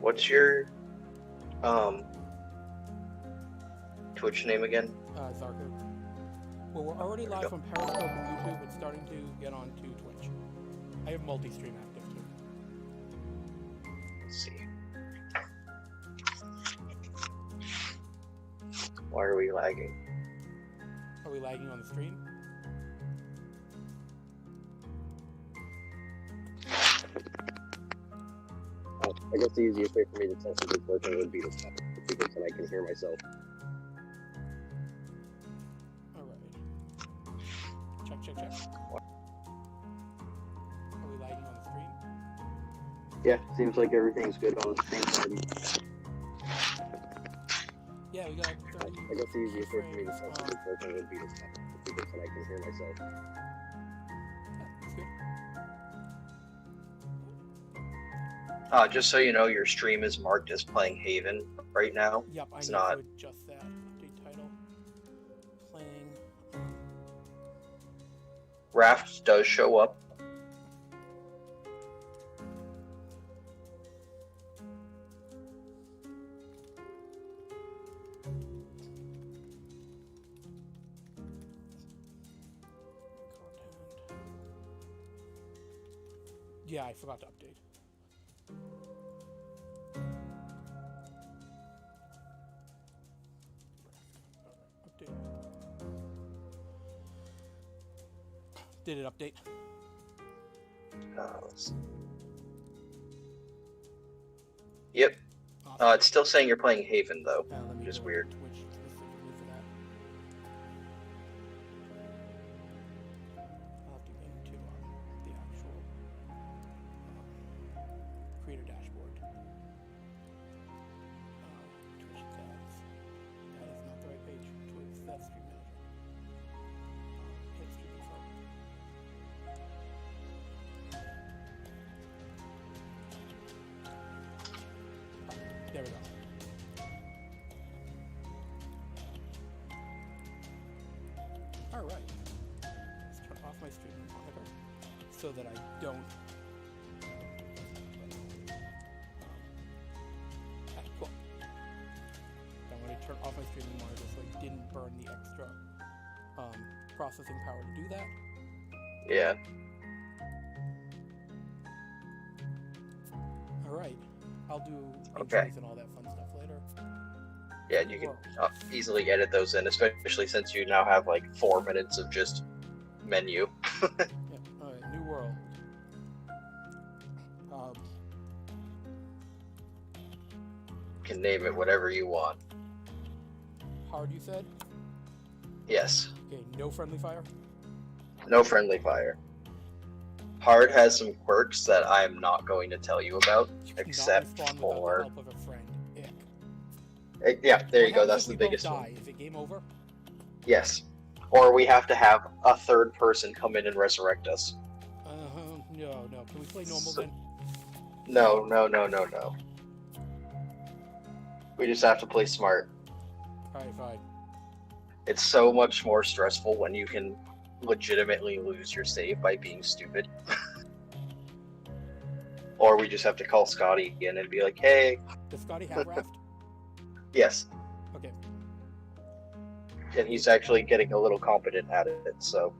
What's your Twitch name again? Zarko. Well, we're already live on Periscope and YouTube. It's starting to get on to Twitch. I have multi-stream active too. Let's see. Why are we lagging? Are we lagging on the stream? I guess the easiest way for me to test if it's working would be to stop it, because then I can hear myself. Alright. Check. Are we lagging on the stream? Yeah, seems like everything's good on the same side. Yeah, we got 30. I guess the easiest way for me to test if it's working would be to stop it, because then I can hear myself. That's good. Just so you know, your stream is marked as playing Haven right now. Yep, I It's need not. to adjust that. Update title. Playing. Raft does show up. Yeah, I forgot to update. Update. Did it update? Let's see. Yep. Awesome. It's still saying you're playing Haven though, Let me which is go weird. to Twitch specifically for that. I'll have to get into the actual creator dashboard. Twitch tabs. That is not the right page. Twitch, that's Stream Manager. Hit Stream Info. There we go. Alright. Let's turn off my streaming monitor so that I don't. Cool. I'm going to turn off my streaming monitor so I didn't burn the extra processing power to do that. Yeah. Alright. I'll do Okay. intros and all that fun stuff later. Yeah, you can easily edit those in, especially since you now have like 4 minutes of just menu. Yeah. Alright, new world. You can name it whatever you want. Hard, you said? Yes. Okay, no friendly fire? No friendly fire. Hard has some quirks that I am not going to tell you about, You cannot except respawn without the for... help of a friend. Ick. Yeah, there you What go, happens that's if the we both biggest die? one. Is it game over? Yes. Or we have to have a third person come in and resurrect us. No. Can we play normal So- then? No. We just have to play smart. Alright, fine. It's so much more stressful when you can legitimately lose your save by being stupid. Or we just have to call Scotty again and be like, hey, Does Scotty have raft? yes. Okay. And he's actually getting a little competent at it, so.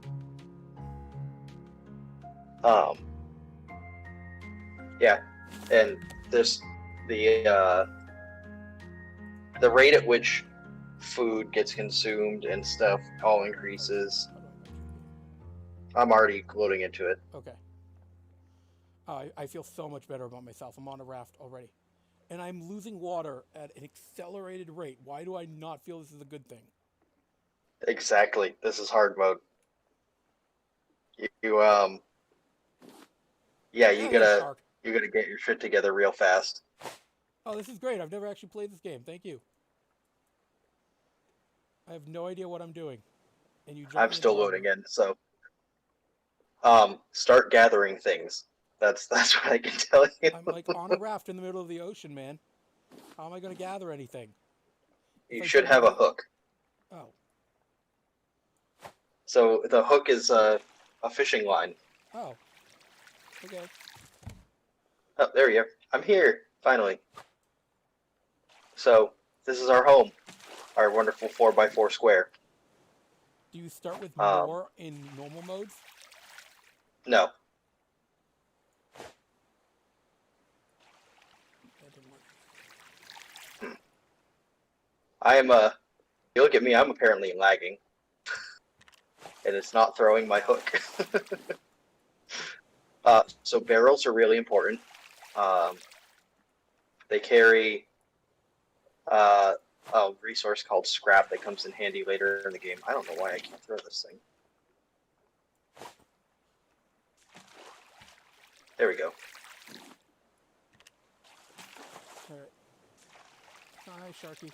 Yeah, and there's the rate at which food gets consumed and stuff all increases. I'm already loading into it. Okay. I feel so much better about myself. I'm on a raft already. And I'm losing water at an accelerated rate. Why do I not feel this is a good thing? Exactly. This is hard mode. You gotta get your shit together real fast. Oh, this is great. I've never actually played this game. Thank you. I have no idea what I'm doing. And you. I'm still loading in, so. Start gathering things. That's what I can tell you. I'm like on a raft in the middle of the ocean, man. How am I going to gather anything? You should have a hook. Oh. So the hook is a fishing line. Oh. Okay. Oh, there you are. I'm here, finally. So this is our home, our wonderful 4x4 square. Do you start with Um, more in normal modes? No, That didn't work. I am you look at me, I'm apparently lagging. And it's not throwing my hook. So barrels are really important. They carry a resource called scrap that comes in handy later in the game. I don't know why I can't throw this thing. There we go. Alright. Hi, Sharky.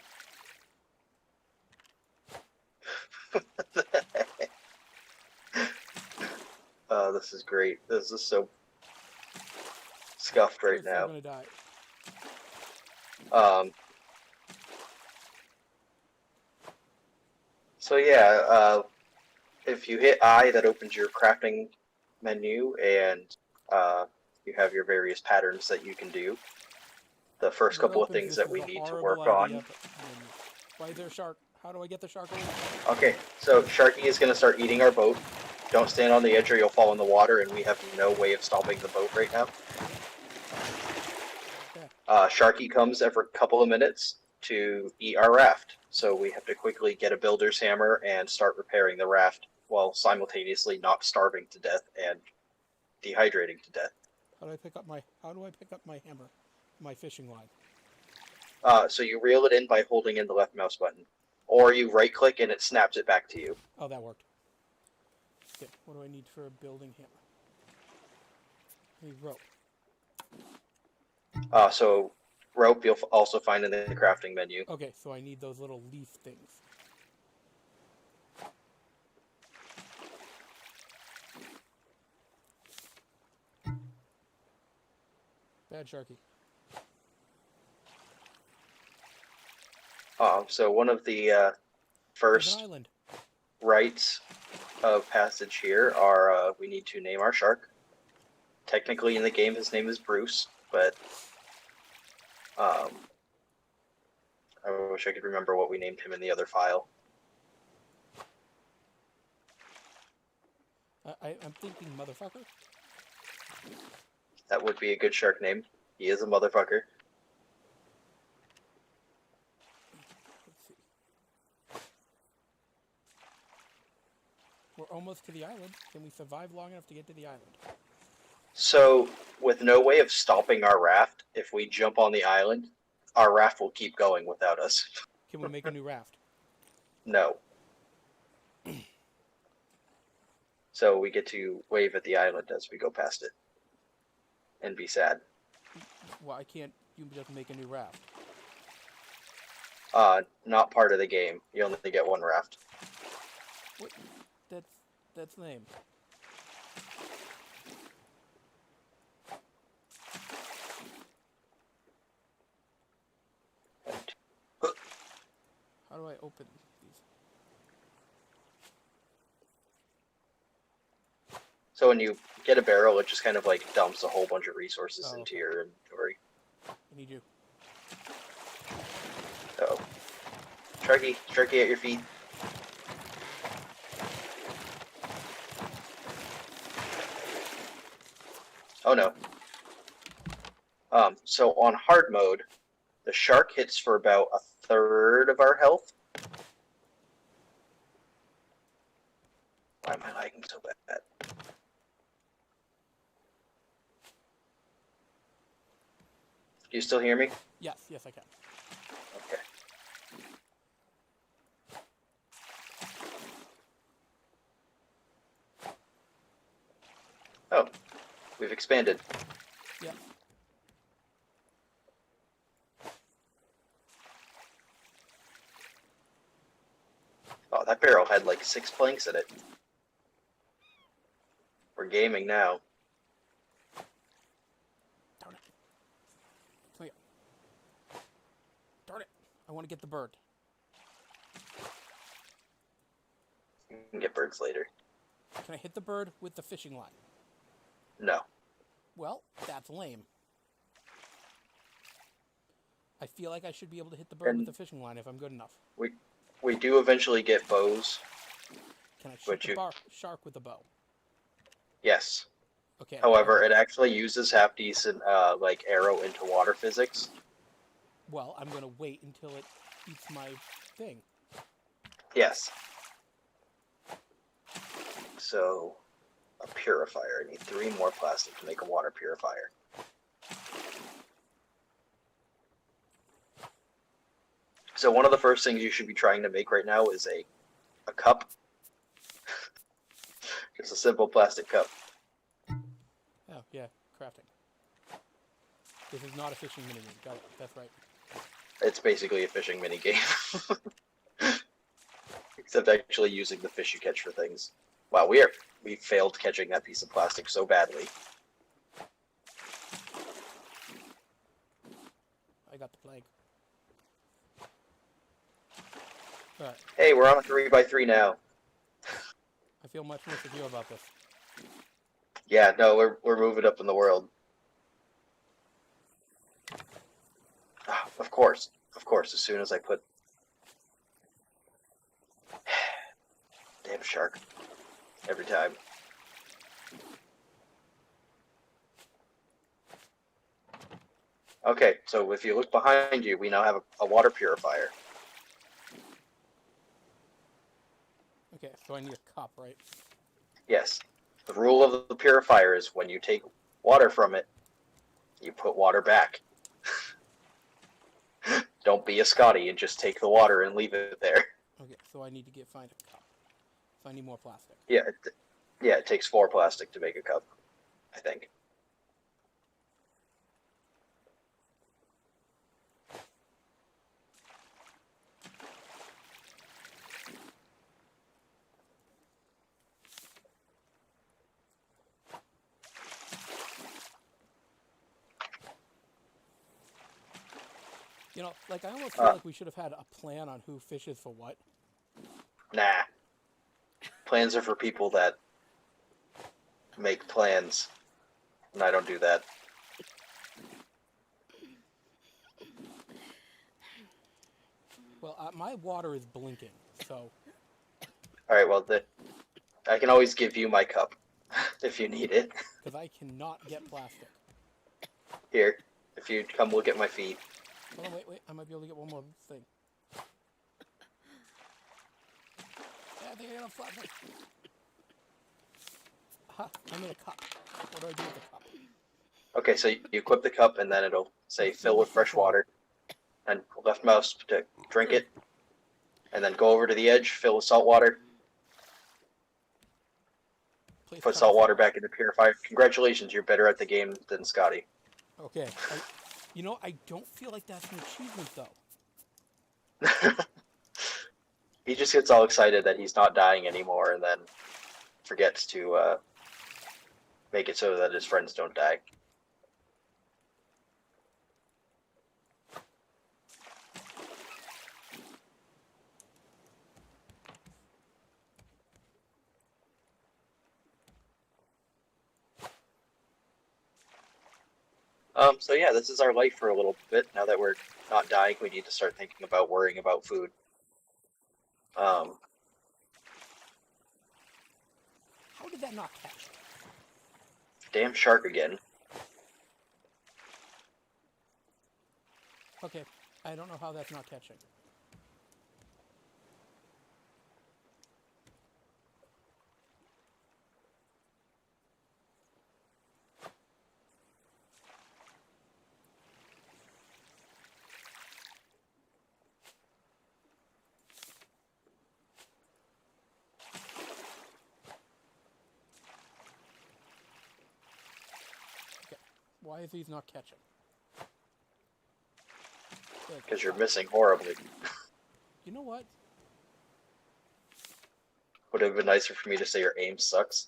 This is great. This is so scuffed right You're still now. gonna die. So yeah, if you hit I, that opens your crafting menu, and you have your various patterns that you can do. The first What couple of opens things this that is we a need to horrible work idea, on. but why is there a shark? How do I get the shark away? Okay, so Sharky is going to start eating our boat. Don't stand on the edge or you'll fall in the water, and we have no way of stopping the boat right now. Okay. Sharky comes every couple of minutes to eat our raft, so we have to quickly get a builder's hammer and start repairing the raft while simultaneously not starving to death and dehydrating to death. How do I pick up my hammer? My fishing line. So you reel it in by holding in the left mouse button, or you right click and it snaps it back to you. Oh, that worked. Okay, what do I need for a building hammer? I need rope. So rope you'll also find in the crafting menu. Okay, so I need those little leaf things. Bad Sharky. So one of the There's an first island. rites of passage here are we need to name our shark. Technically in the game his name is Bruce, but I wish I could remember what we named him in the other file. I'm thinking motherfucker. That would be a good shark name. He is a motherfucker. Let's see. We're almost to the island. Can we survive long enough to get to the island? So, with no way of stopping our raft, if we jump on the island, our raft will keep going without us. Can we make a new raft? No. So we get to wave at the island as we go past it. And be sad. Why can't you just make a new raft? Not part of the game. You only get one raft. What? That's lame. How do I open these? So when you get a barrel, it just kind of like dumps a whole bunch of resources into Okay. your inventory. I need you. So, Sharky at your feet. Oh no. So on hard mode, the shark hits for about a third of our health. Why am I lagging so bad? Do you still hear me? Yes, I can. Okay. Oh, we've expanded. Yeah. Oh, that barrel had like 6 planks in it. We're gaming now. Darn it. Come here. Darn it. I want to get the bird. You can get birds later. Can I hit the bird with the fishing line? No. Well, that's lame. I feel like I should be able to hit the bird And- with the fishing line if I'm good enough. We do eventually get bows. Can I shoot But the you- shark with a bow? Yes. Okay. However, it actually uses half decent like arrow into water physics. Well, I'm gonna wait until it eats my thing. Yes. So, a purifier. I need 3 more plastic to make a water purifier. So one of the first things you should be trying to make right now is a cup. Just a simple plastic cup. Oh, yeah, crafting. This is not a fishing minigame. Got it. That's right. It's basically a fishing minigame. Except actually using the fish you catch for things. Wow, we failed catching that piece of plastic so badly. I got the plague. Alright, Hey, we're on a 3x3 now. I feel much more secure about this. Yeah, no, we're moving up in the world. Ah, of course, as soon as I put... Damn shark. Every time. Okay, so if you look behind you, we now have a water purifier. Okay, so I need a cup, right? Yes. The rule of the purifier is when you take water from it, you put water back. Don't be a Scotty and just take the water and leave it there. Okay, so I need to find a cup. So I need more plastic. Yeah, it takes 4 plastic to make a cup, I think. You know, like, I almost feel like we should have had a plan on who fishes for what. Nah. Plans are for people that make plans, and I don't do that. Well, my water is blinking, so... Alright, well, I can always give you my cup, if you need it. Because I cannot get plastic. Here, if you come look at my feet. Hold on, wait, I might be able to get one more thing. Yeah, I think I got a flat thing. Aha, I made a cup. What do I do with the cup? Okay, so you equip the cup, and then it'll say fill with fresh water. And left mouse to drink it. And then go over to the edge, fill with salt water. Please Put cut salt off- water back in the purifier. Congratulations, you're better at the game than Scotty. Okay. You know, I don't feel like that's an achievement, though. He just gets all excited that he's not dying anymore, and then forgets to make it so that his friends don't die. So yeah, this is our life for a little bit. Now that we're not dying, we need to start thinking about worrying about food. How did that not catch? Damn shark again. Okay, I don't know how that's not catching. Okay, why is these not catching? Because you're missing horribly. You know what? Would it have been nicer for me to say your aim sucks?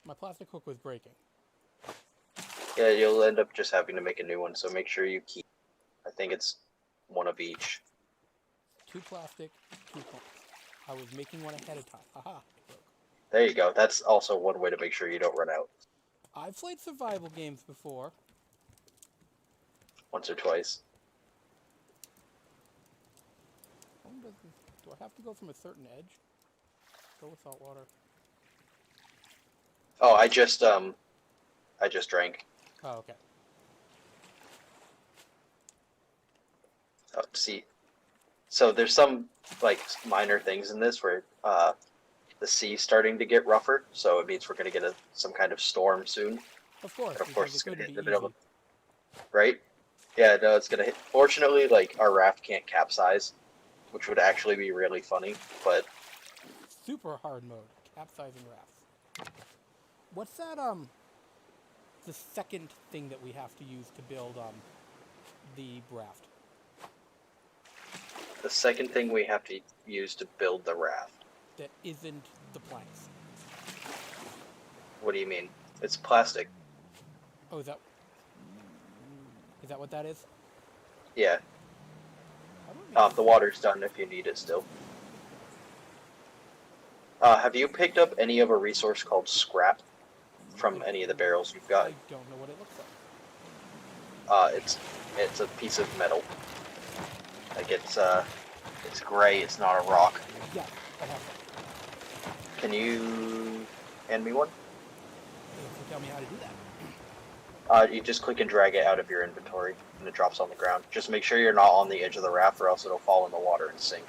My plastic hook was breaking. Yeah, you'll end up just having to make a new one, so make sure you keep... I think it's one of each. 2 plastic, 2 points. I was making one ahead of time. Haha, it broke. There you go. That's also one way to make sure you don't run out. I've played survival games before. once or twice. Do I have to go from a certain edge? Go with salt water. Oh, I just drank. Oh, okay. Oh, see, so there's some like minor things in this where the sea's starting to get rougher, so it means we're gonna get some kind of storm soon. Of course, And of because course, it it's gonna couldn't hit be the easy. middle of right. Yeah, no, it's gonna hit. Fortunately, like our raft can't capsize, which would actually be really funny. But Super hard mode, capsizing rafts. What's that? The second thing that we have to use to build the raft. the second thing we have to use to build the raft. That isn't the planks. What do you mean? It's plastic. Oh, is that what that is? Yeah. How do I make The water's done if you need it still. Have you picked up any of a resource called scrap from any of the barrels you've got? I don't know what it looks like. It's a piece of metal. Like it's gray. It's not a rock. Yeah, I have that. Can you hand me one? If you tell me how to do that. You just click and drag it out of your inventory, and it drops on the ground. Just make sure you're not on the edge of the raft, or else it'll fall in the water and sink.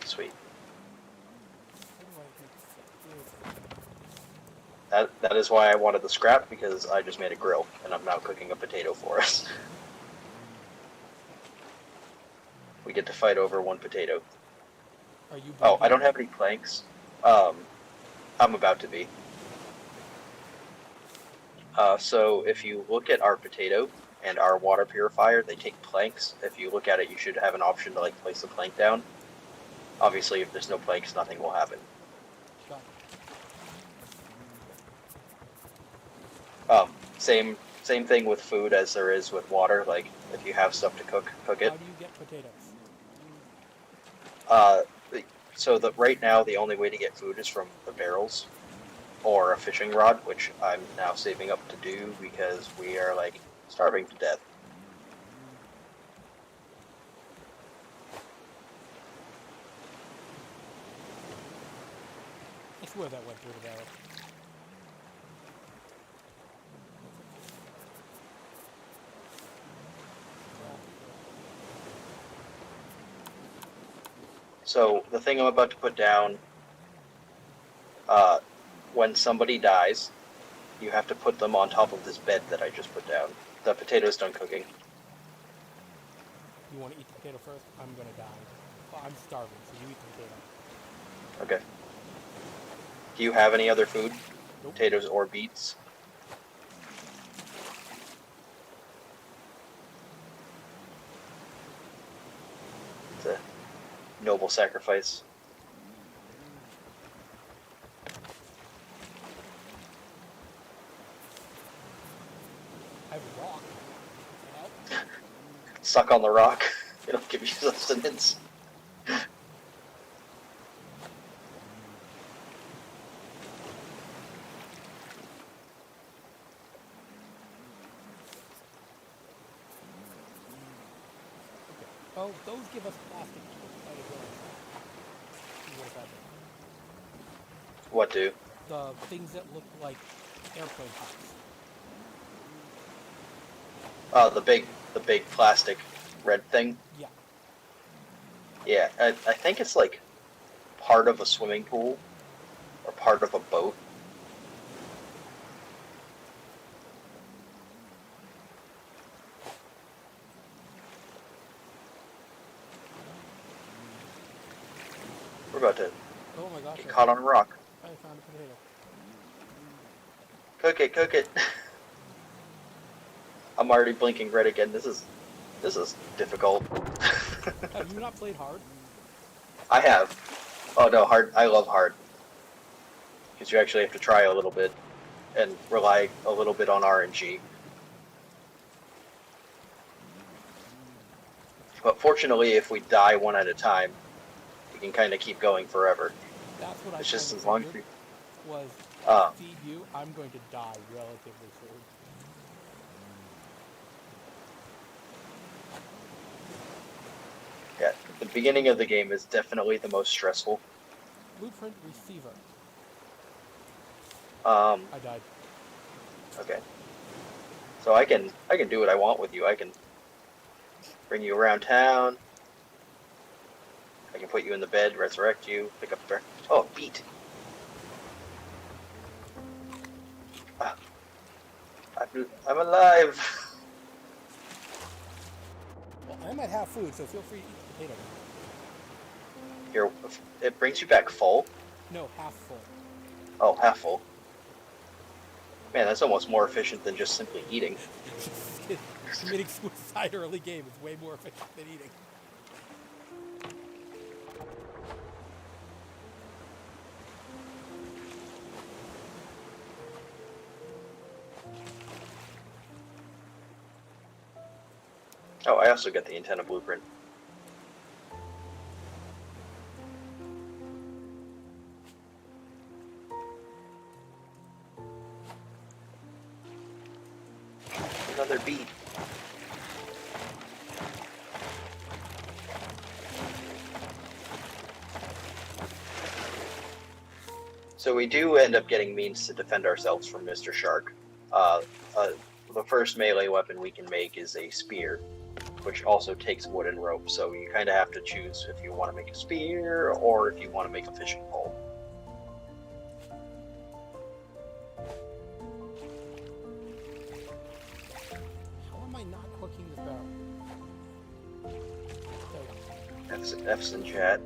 Sweet. That is why I wanted the scrap, because I just made a grill, and I'm now cooking a potato for us. We get to fight over one potato. Are you? Oh, I don't have any planks. I'm about to be. So if you look at our potato and our water purifier, they take planks. If you look at it, you should have an option to like place the plank down. Obviously, if there's no planks, nothing will happen. Same thing with food as there is with water. Like if you have stuff to cook it. How do you get potatoes? So right now the only way to get food is from the barrels or a fishing rod, which I'm now saving up to do because we are like starving to death. I swear that went through the barrel. So the thing I'm about to put down, when somebody dies, you have to put them on top of this bed that I just put down. The potato's done cooking. You want to eat the potato first? I'm gonna die. Well, I'm starving, so you eat the potato. Okay. Do you have any other food? Nope. Potatoes or beets? It's a noble sacrifice. I have a rock. Help? Suck on the rock. It'll give you sustenance. Oh, those give us plastic. What is that? What do? The things that look like airplane parts. The big plastic red thing. Yeah. Yeah, I think it's like part of a swimming pool or part of a boat. We're about to Oh my gosh. get caught on a rock. I found a potato. Cook it. I'm already blinking red again. This is difficult. Have you not played hard? I have. Oh no, hard. I love hard. Because you actually have to try a little bit and rely a little bit on RNG. But fortunately, if we die one at a time, we can kind of keep going forever. That's what I It's just told as the long as dude we... was Uh, feed you. I'm going to die relatively soon. Yeah, the beginning of the game is definitely the most stressful. Blueprint receiver. Um, I died. okay. So I can do what I want with you. I can bring you around town. I can put you in the bed, resurrect you, pick up breakfast. Oh, beat. Ah, I'm alive. Well, I'm at half food, so feel free to eat the potato. Here, it brings you back full. No, half full. Oh, half full. Man, that's almost more efficient than just simply eating. Committing suicide early game is way more efficient than eating. Oh, I also got the antenna blueprint. Another beat. So we do end up getting means to defend ourselves from Mr. Shark. The first melee weapon we can make is a spear, which also takes wood and rope. So you kind of have to choose if you want to make a spear or if you want to make a fishing pole. How am I not hooking this barrel? There we go. F's in chat.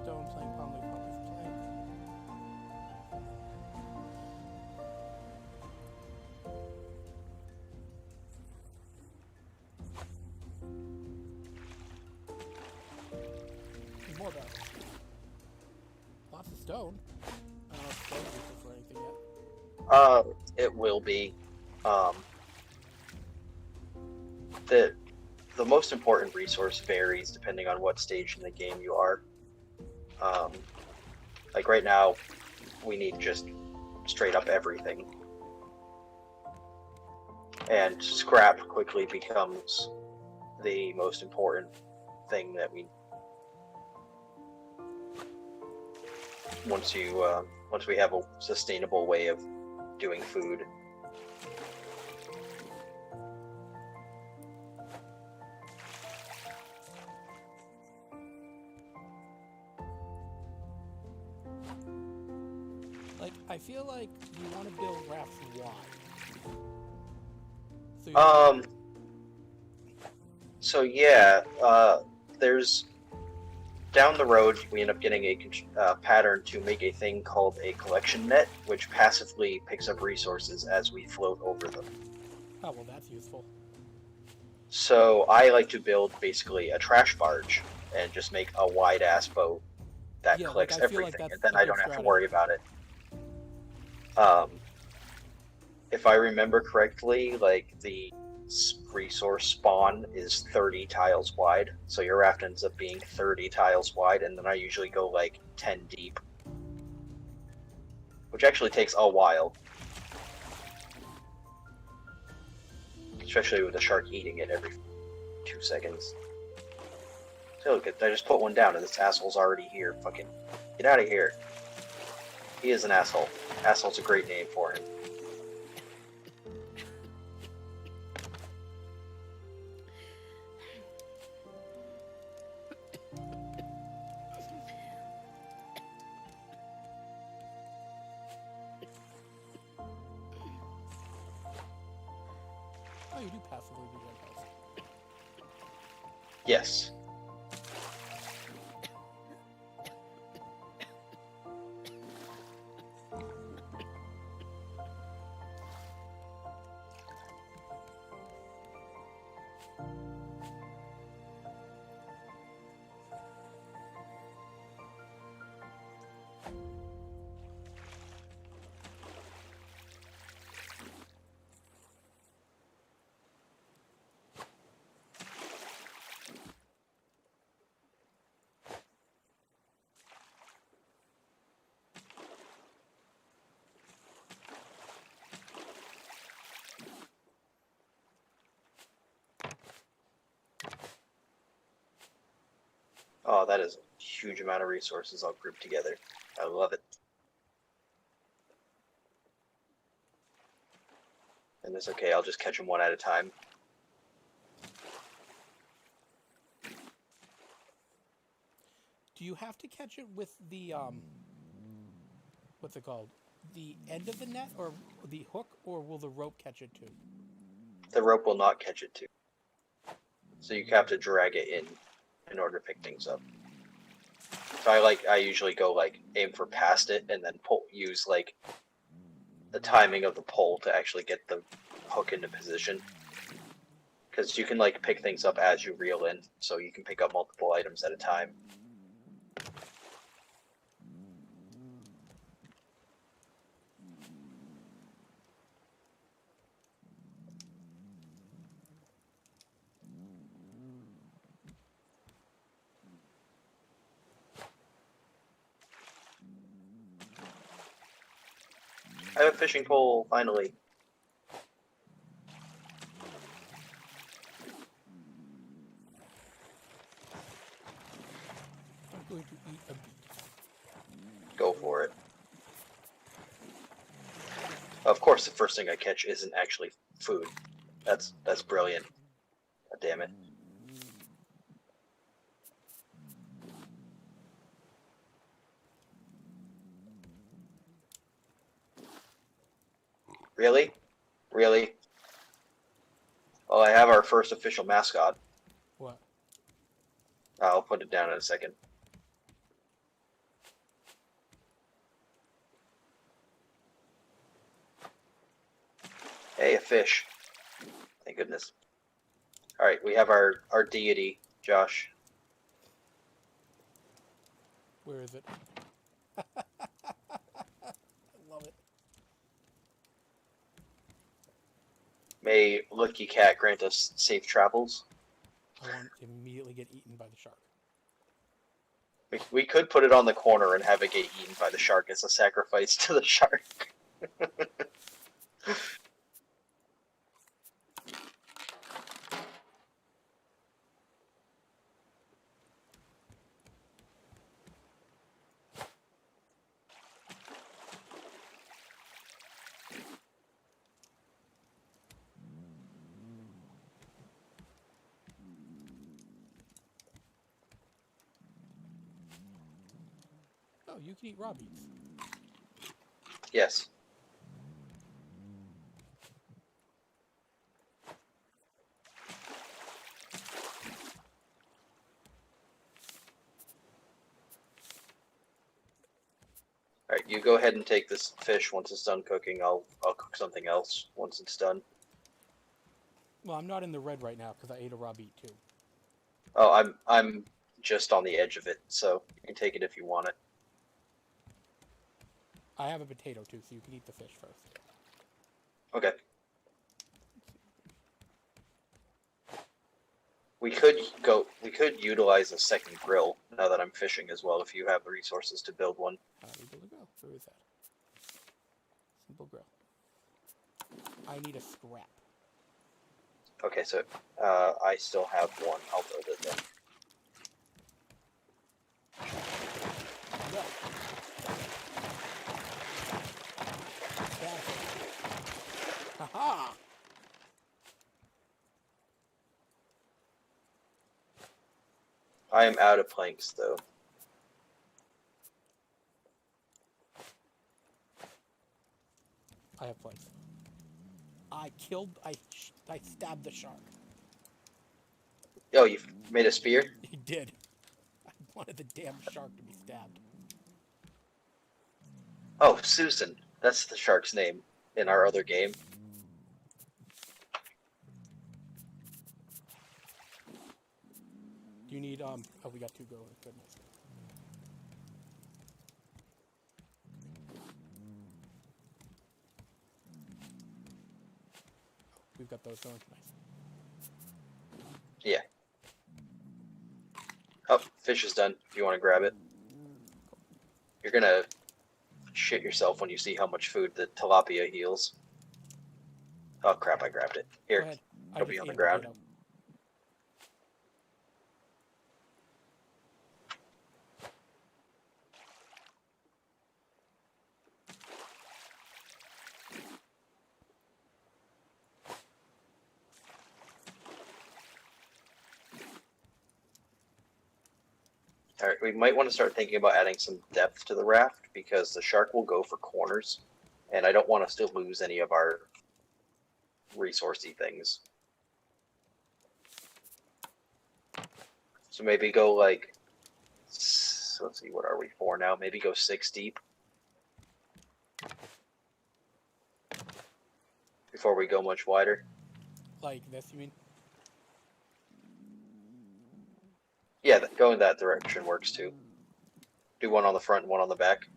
Stone plank, palm leaf, plank. There's more barrels. Lots of stone. I don't know if stone's useful for anything yet. It will be. The most important resource varies depending on what stage in the game you are. Like right now, we need just straight up everything. And scrap quickly becomes the most important thing that we once we have a sustainable way of doing food. Like, I feel like you want to build rafts wide. So yeah, there's down the road we end up getting a pattern to make a thing called a collection net, which passively picks up resources as we float over them. Oh, well, that's useful. So I like to build basically a trash barge and just make a wide ass boat that Yeah, collects like, I feel like everything, that's and then a I good don't have to strategy. worry about it. If I remember correctly, like the resource spawn is 30 tiles wide, so your raft ends up being 30 tiles wide, and then I usually go like 10 deep, which actually takes a while, especially with the shark eating it every 2 seconds. So look, I just put one down, and this asshole's already here. Fucking get out of here. He is an asshole. Asshole's a great name for him. Oh, you do passively regen health. Yes. Oh, that is a huge amount of resources all grouped together. I love it. And it's okay, I'll just catch them one at a time. Do you have to catch it with the what's it called? The end of the net or the hook, or will the rope catch it too? The rope will not catch it too. So you have to drag it in order to pick things up. So I usually go like aim for past it and then use like the timing of the pole to actually get the hook into position. Because you can like pick things up as you reel in, so you can pick up multiple items at a time. I have a fishing pole, finally. I'm going to eat a beet. Go for it. Of course, the first thing I catch isn't actually food. That's brilliant. God damn it. Really? Really? Well, I have our first official mascot. What? I'll put it down in a second. Hey, a fish. Thank goodness. Alright, we have our deity, Josh. Where is it? I love it. May Lucky Cat grant us safe travels. I want to immediately get eaten by the shark. We could put it on the corner and have it get eaten by the shark as a sacrifice to the shark. Oh, you can eat raw beets. Yes. Alright, you go ahead and take this fish once it's done cooking. I'll cook something else once it's done. Well, I'm not in the red right now because I ate a raw beet too. Oh, I'm just on the edge of it, so you can take it if you want it. I have a potato too, so you can eat the fish first. Okay. We could utilize a second grill now that I'm fishing as well if you have the resources to build one. Legal to go. Where is that? Simple grill. I need a scrap. Okay, so I still have one. I'll build it then. No. That's it. Haha! I am out of planks though. I have planks. I stabbed the shark. Oh, you made a spear? He did. I wanted the damn shark to be stabbed. Oh, Susan. That's the shark's name in our other game. Do you need, oh, we got 2 growers. Goodness. We've got those going. Nice. Yeah. Oh, fish is done. If you want to grab it. You're gonna shit yourself when you see how much food the tilapia heals. Oh crap, I grabbed it. Go Here, ahead. it'll be on the ground. All right, we might want to start thinking about adding some depth to the raft because the shark will go for corners, and I don't want us to lose any of our resourcey things. So maybe go like, let's see, what are we for now? Maybe go 6 deep before we go much wider. Like this, you mean? Yeah, going that direction works too. Do one on the front and one on the back.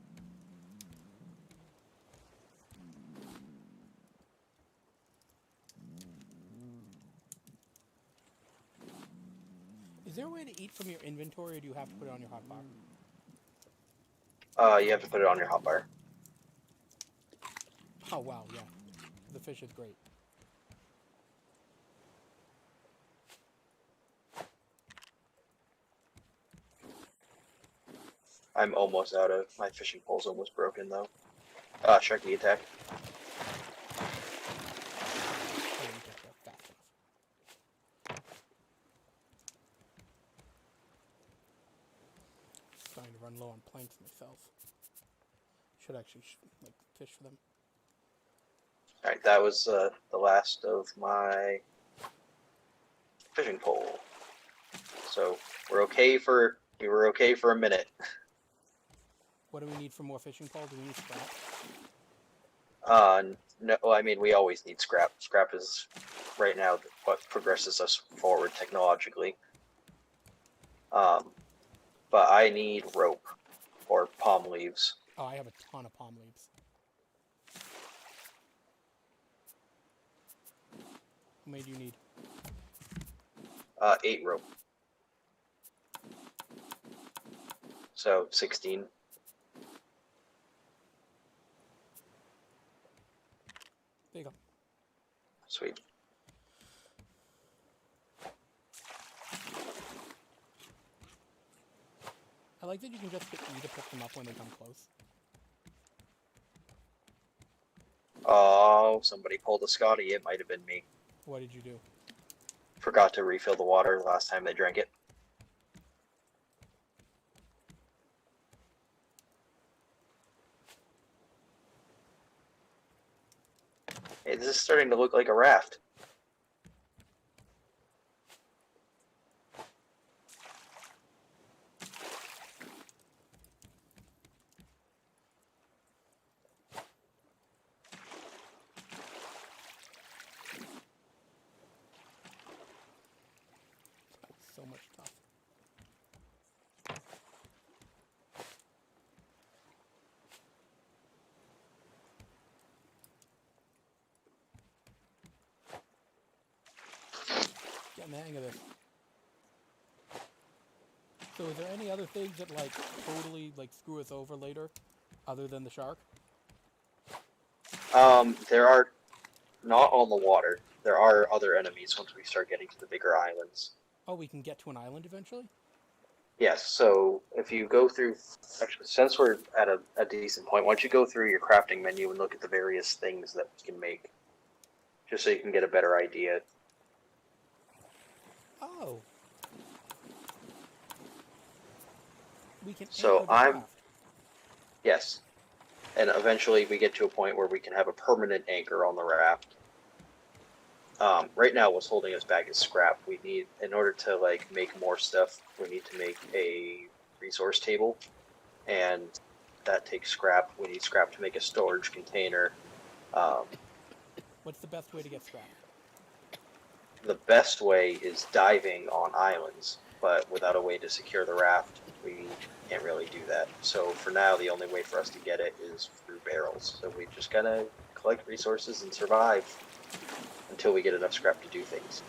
Is there a way to eat from your inventory, or do you have to put it on your hotbar? You have to put it on your hotbar. Oh wow, yeah. The fish is great. I'm almost out of my fishing pole's almost broken though. Sharky attack. I didn't get there fast enough. Starting to run low on planks myself. Should actually like fish for them. All right, that was the last of my fishing pole. So we were okay for a minute. What do we need for more fishing pole? Do we need scrap? No, I mean we always need scrap. Scrap is right now what progresses us forward technologically. But I need rope or palm leaves. Oh, I have a ton of palm leaves. How many do you need? 8 rope. So 16. There you go. Sweet. I like that you can just hit E to pick them up when they come close. Oh, somebody pulled a Scotty. It might have been me. What did you do? Forgot to refill the water last time they drank it. Hey, this is starting to look like a raft. So much stuff. Getting the hang of this. So is there any other things that like totally like screw us over later, other than the shark? There are not on the water. There are other enemies once we start getting to the bigger islands. Oh, we can get to an island eventually? Yes, so if you go through, actually, since we're at a decent point, why don't you go through your crafting menu and look at the various things that we can make, just so you can get a better idea. Oh. We can So anchor the I'm, craft. yes, and eventually we get to a point where we can have a permanent anchor on the raft. Right now, what's holding us back is scrap. We need, in order to like make more stuff, we need to make a resource table, and that takes scrap. We need scrap to make a storage container. What's the best way to get scrap? The best way is diving on islands, but without a way to secure the raft, we can't really do that. So for now, the only way for us to get it is through barrels. So we just gotta collect resources and survive until we get enough scrap to do things.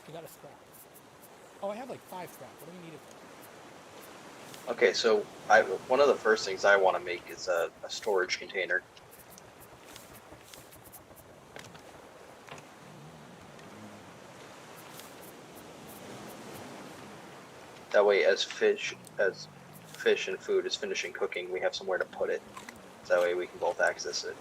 I got a scrap. Oh, I have like 5 scrap. What do we need it for? Okay, so one of the first things I want to make is a storage container. That way, as fish and food is finishing cooking, we have somewhere to put it. So that way we can both access it.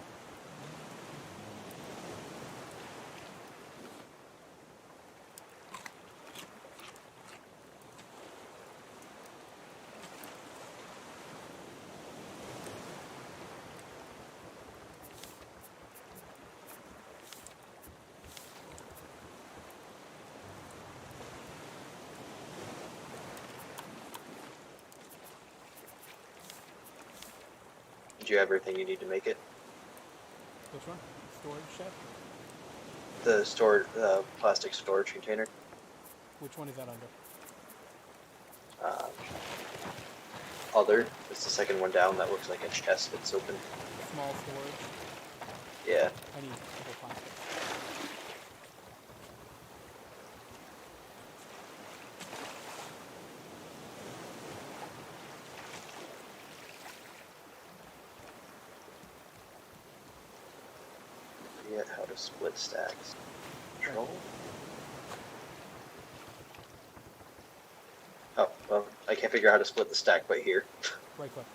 Did you have everything you need to make it? Which one? Storage shed? The plastic storage container. Which one is that under? Other. It's the second one down. That looks like a chest that's open. Small storage? Yeah. I need a couple plastics. Forget how to split stacks. Control. Oh, well, I can't figure out how to split the stack by here. Right click.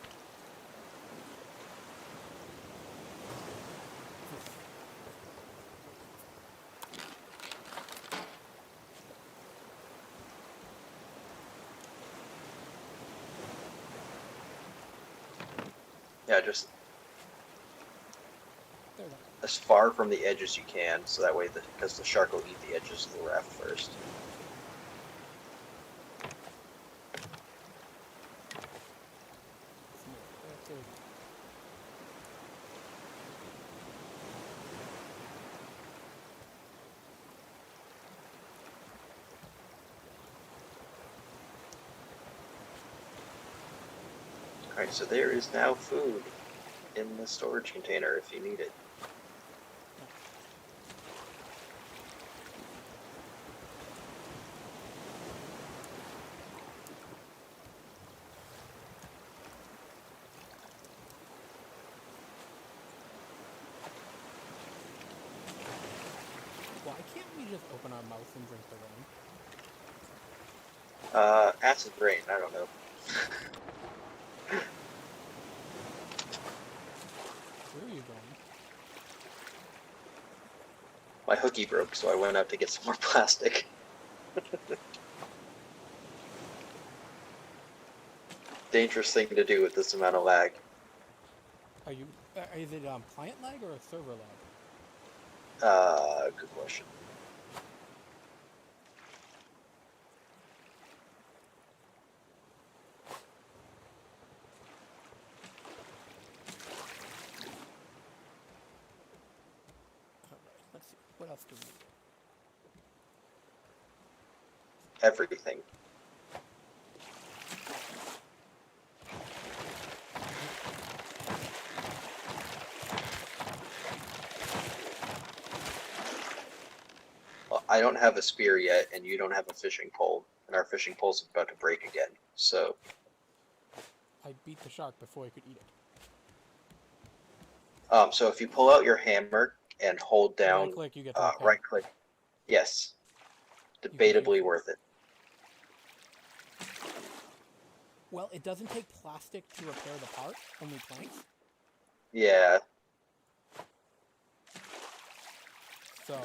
Yeah, just There we go. as far from the edge as you can, so that way, because the shark will eat the edges of the raft first. There we go. Alright, so there is now food in the storage container if you need it. Why can't we just open our mouth and drink the rain? Acid rain, I don't know. Where are you going? My hooky broke, so I went out to get some more plastic. Dangerous thing to do with this amount of lag. Are you? Is it client lag or a server lag? Good question. Alright, let's see. What else do we need? Everything. Well, I don't have a spear yet, and you don't have a fishing pole, and our fishing pole's about to break again. So, I beat the shark before I could eat it. so if you pull out your hammer and hold down, Right click, you get to repair. right click, yes, can debatably use- worth it. Well, it doesn't take plastic to repair the part, only planks. Yeah, So,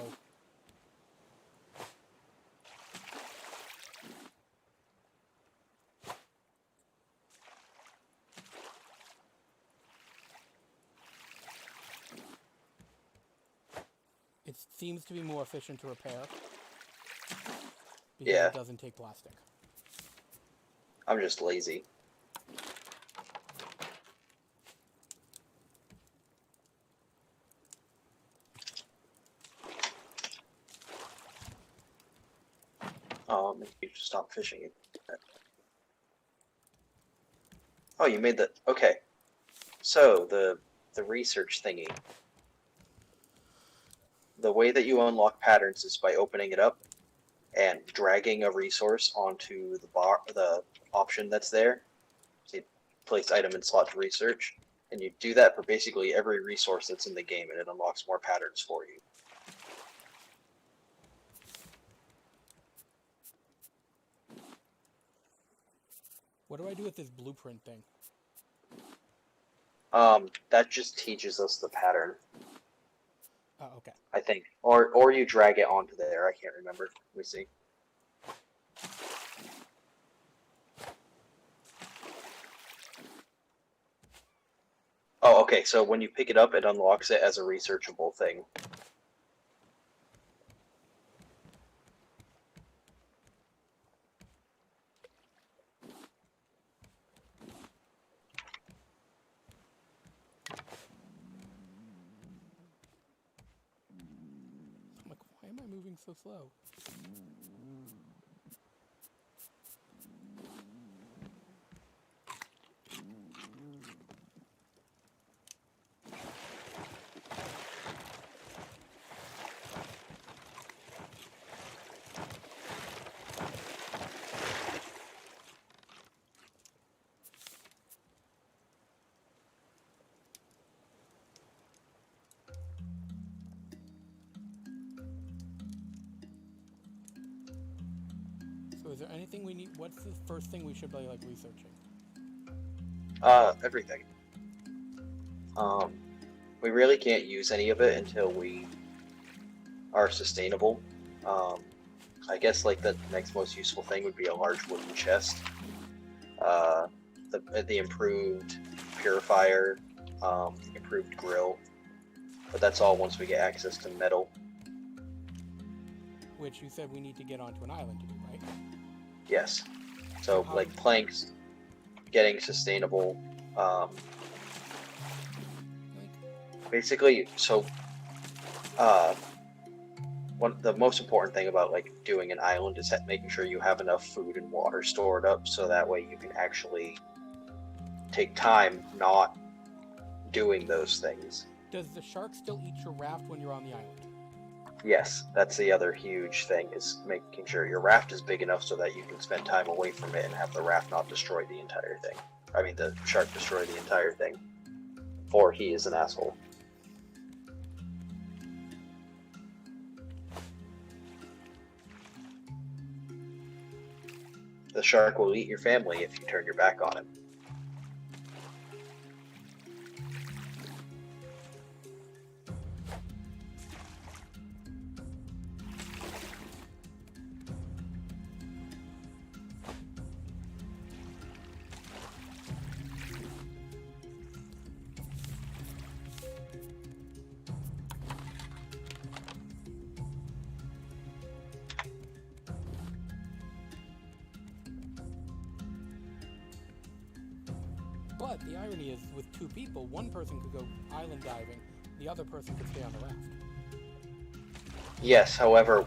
it seems to be more efficient to repair because Yeah. it doesn't take plastic. I'm just lazy. Maybe you should stop fishing it. Oh, you made the okay. So the research thingy. The way that you unlock patterns is by opening it up, and dragging a resource onto the option that's there. So you place item in slot to research, and you do that for basically every resource that's in the game, and it unlocks more patterns for you. What do I do with this blueprint thing? That just teaches us the pattern, Oh, okay. I think, or you drag it onto there. I can't remember. Let me see. Oh, okay. So when you pick it up, it unlocks it as a researchable thing. I'm like, why am I moving so slow? So is there anything we need? What's the first thing we should be like researching? Everything. We really can't use any of it until we are sustainable. I guess like the next most useful thing would be a large wooden chest. The improved purifier, improved grill, but that's all once we get access to metal. Which you said we need to get onto an island to do, right? Yes. So like planks, getting sustainable. Like, Basically, so the most important thing about like doing an island is making sure you have enough food and water stored up, so that way you can actually take time not doing those things. does the shark still eat your raft when you're on the island? Yes, that's the other huge thing, is making sure your raft is big enough so that you can spend time away from it and have the raft not destroy the entire thing. I mean, the shark destroy the entire thing. For he is an asshole. The shark will eat your family if you turn your back on him. But the irony is, with two people, one person could go island diving, the other person could stay on the raft. Yes, however,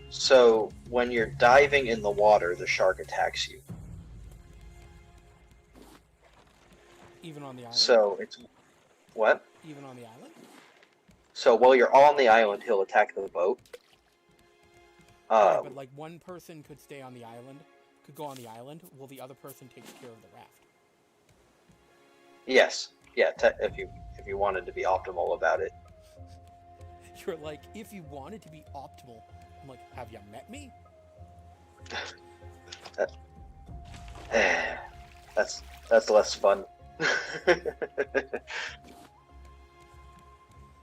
so when you're diving in the water, the shark attacks you. Even on the island? So it's what? Even on the island? So while you're on the island, he'll attack the boat. Right, but like one person could stay on the island, could go on the island, while the other person takes care of the raft. Yes, yeah. If you wanted to be optimal about it. You're like, if you wanted to be optimal, I'm like, have you met me? That's less fun.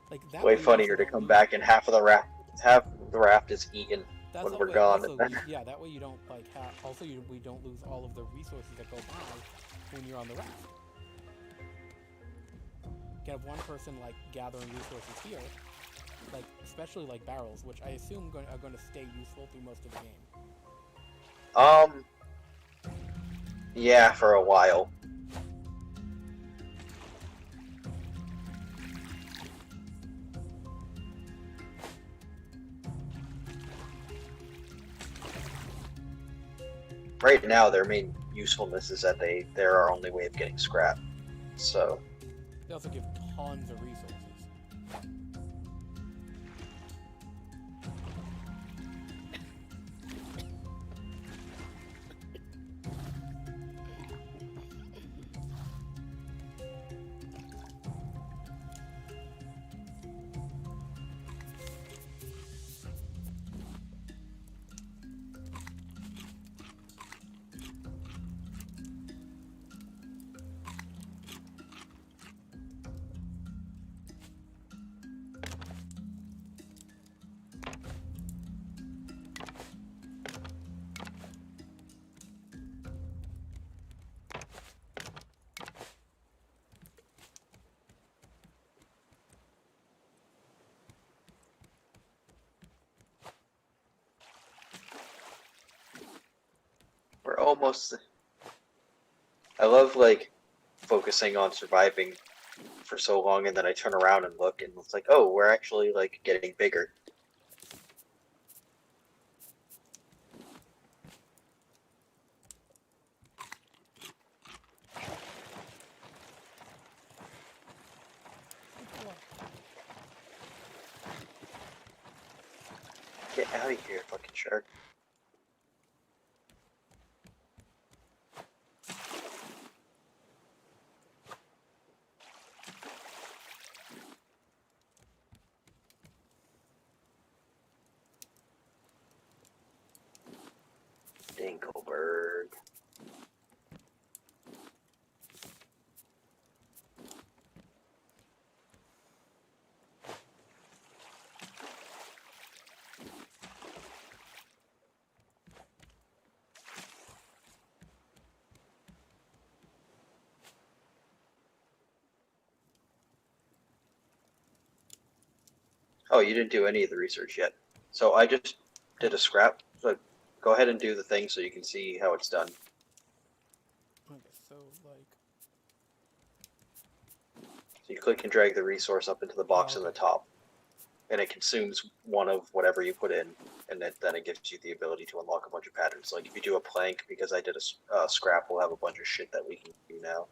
Like that. Way funnier to come back and half the raft is eaten when we're gone. Yeah, that way you don't like have. Also, we don't lose all of the resources that go by when you're on the raft. You can have one person like gathering resources here, like especially like barrels, which I assume are going to stay useful through most of the game. Yeah, for a while. Right now, their main usefulness is that they're our only way of getting scrap. So They also give tons of resources. almost. I love like focusing on surviving for so long, and then I turn around and look, and it's like, oh, we're actually like getting bigger. Get out of here, fucking shark. Dinkelberg. Oh, you didn't do any of the research yet. So I just did a scrap. So go ahead and do the thing so you can see how it's done. Okay, so like. So you click and drag the resource up into the box Oh, on the okay. top, and it consumes one of whatever you put in, and then it gives you the ability to unlock a bunch of patterns. Like if you do a plank, because I did a scrap, we'll have a bunch of shit that we can do now.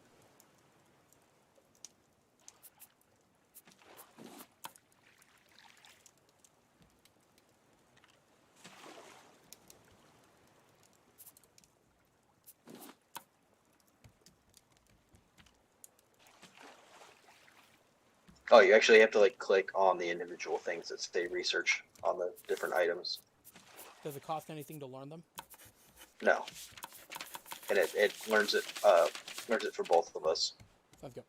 Oh, you actually have to like click on the individual things that say research on the different items. Does it cost anything to learn them? No, and it learns it for both of us. Sounds good.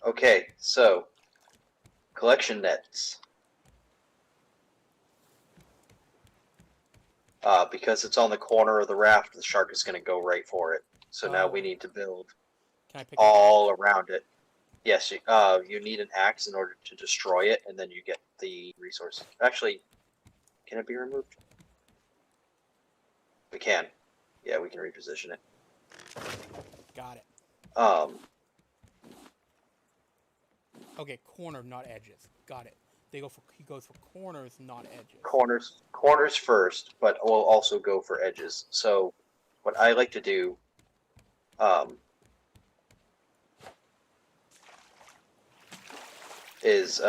Okay, so collection nets. Because it's on the corner of the raft, the shark is going to go right for it. So now we Oh. need to build Can I pick all around it. Yes, you need an axe in order to destroy it, and then you get the resource. Actually, can it be removed? We can. Yeah, we can reposition it. Got it. Okay, corner, not edges. Got it. He goes for corners, not edges. Corners first, but we'll also go for edges. So, what I like to do, is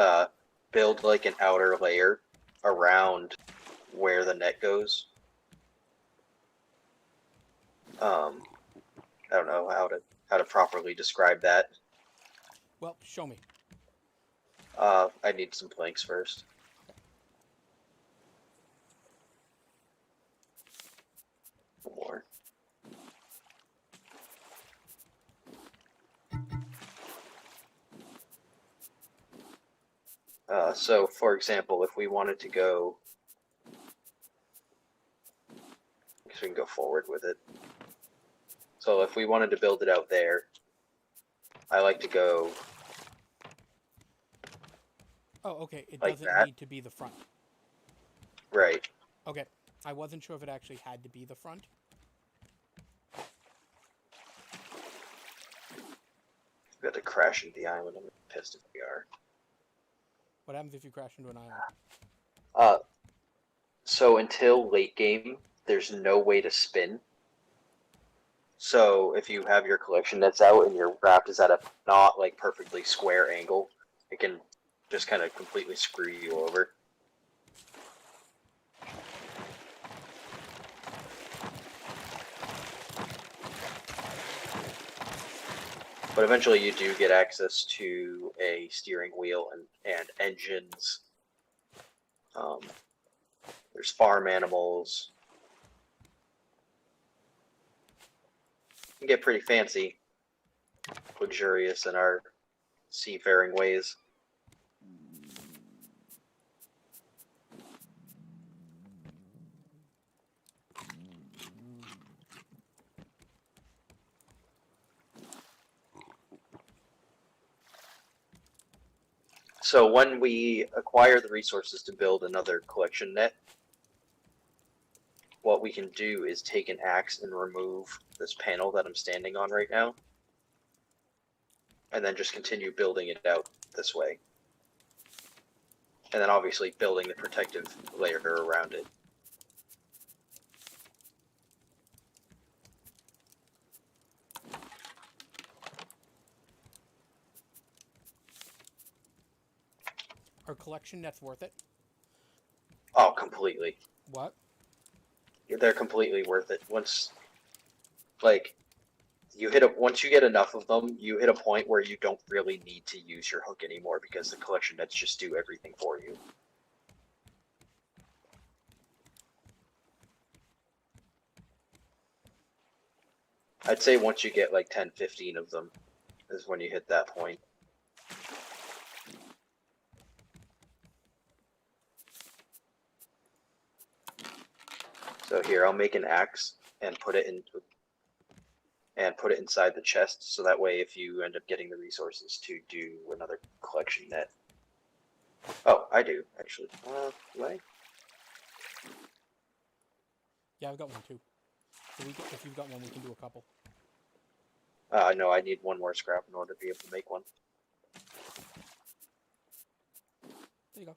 build like an outer layer around where the net goes. I don't know how to properly describe that. Well, show me. I need some planks first. More. So, for example, if we wanted to go, I guess we can go forward with it. So, if we wanted to build it out there, I like to go. Oh, okay. It Like doesn't that? need to be the front. Right. Okay. I wasn't sure if it actually had to be the front. We got to crash into the island. I'm pissed if we are. What happens if you crash into an island? So until late game, there's no way to spin. So if you have your collection nets out and your raft is at a not like perfectly square angle, it can just kind of completely screw you over. But eventually you do get access to a steering wheel and engines. There's farm animals. You can get pretty fancy, luxurious in our seafaring ways. So when we acquire the resources to build another collection net, what we can do is take an axe and remove this panel that I'm standing on right now, and then just continue building it out this way. And then obviously building the protective layer around it. Are collection nets worth it? Oh, completely. What? They're completely worth it. Once, like, once you get enough of them, you hit a point where you don't really need to use your hook anymore because the collection nets just do everything for you. I'd say once you get like 10, 15 of them is when you hit that point. So here, I'll make an axe and put it inside the chest, so that way if you end up getting the resources to do another collection net. Oh, I do, actually. Do I? Yeah, I've got one too. So if you've got one, we can do a couple. No, I need one more scrap in order to be able to make one. There you go.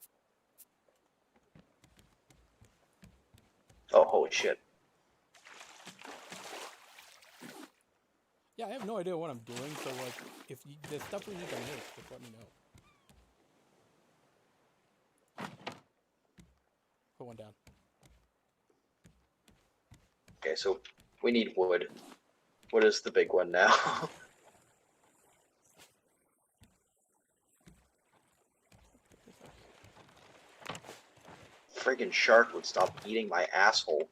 Oh, holy shit. Yeah, I have no idea what I'm doing, so like, if there's stuff we need to make, just let me know. Put one down. Okay, so we need wood. What is the big one now? Friggin' shark would stop eating my asshole.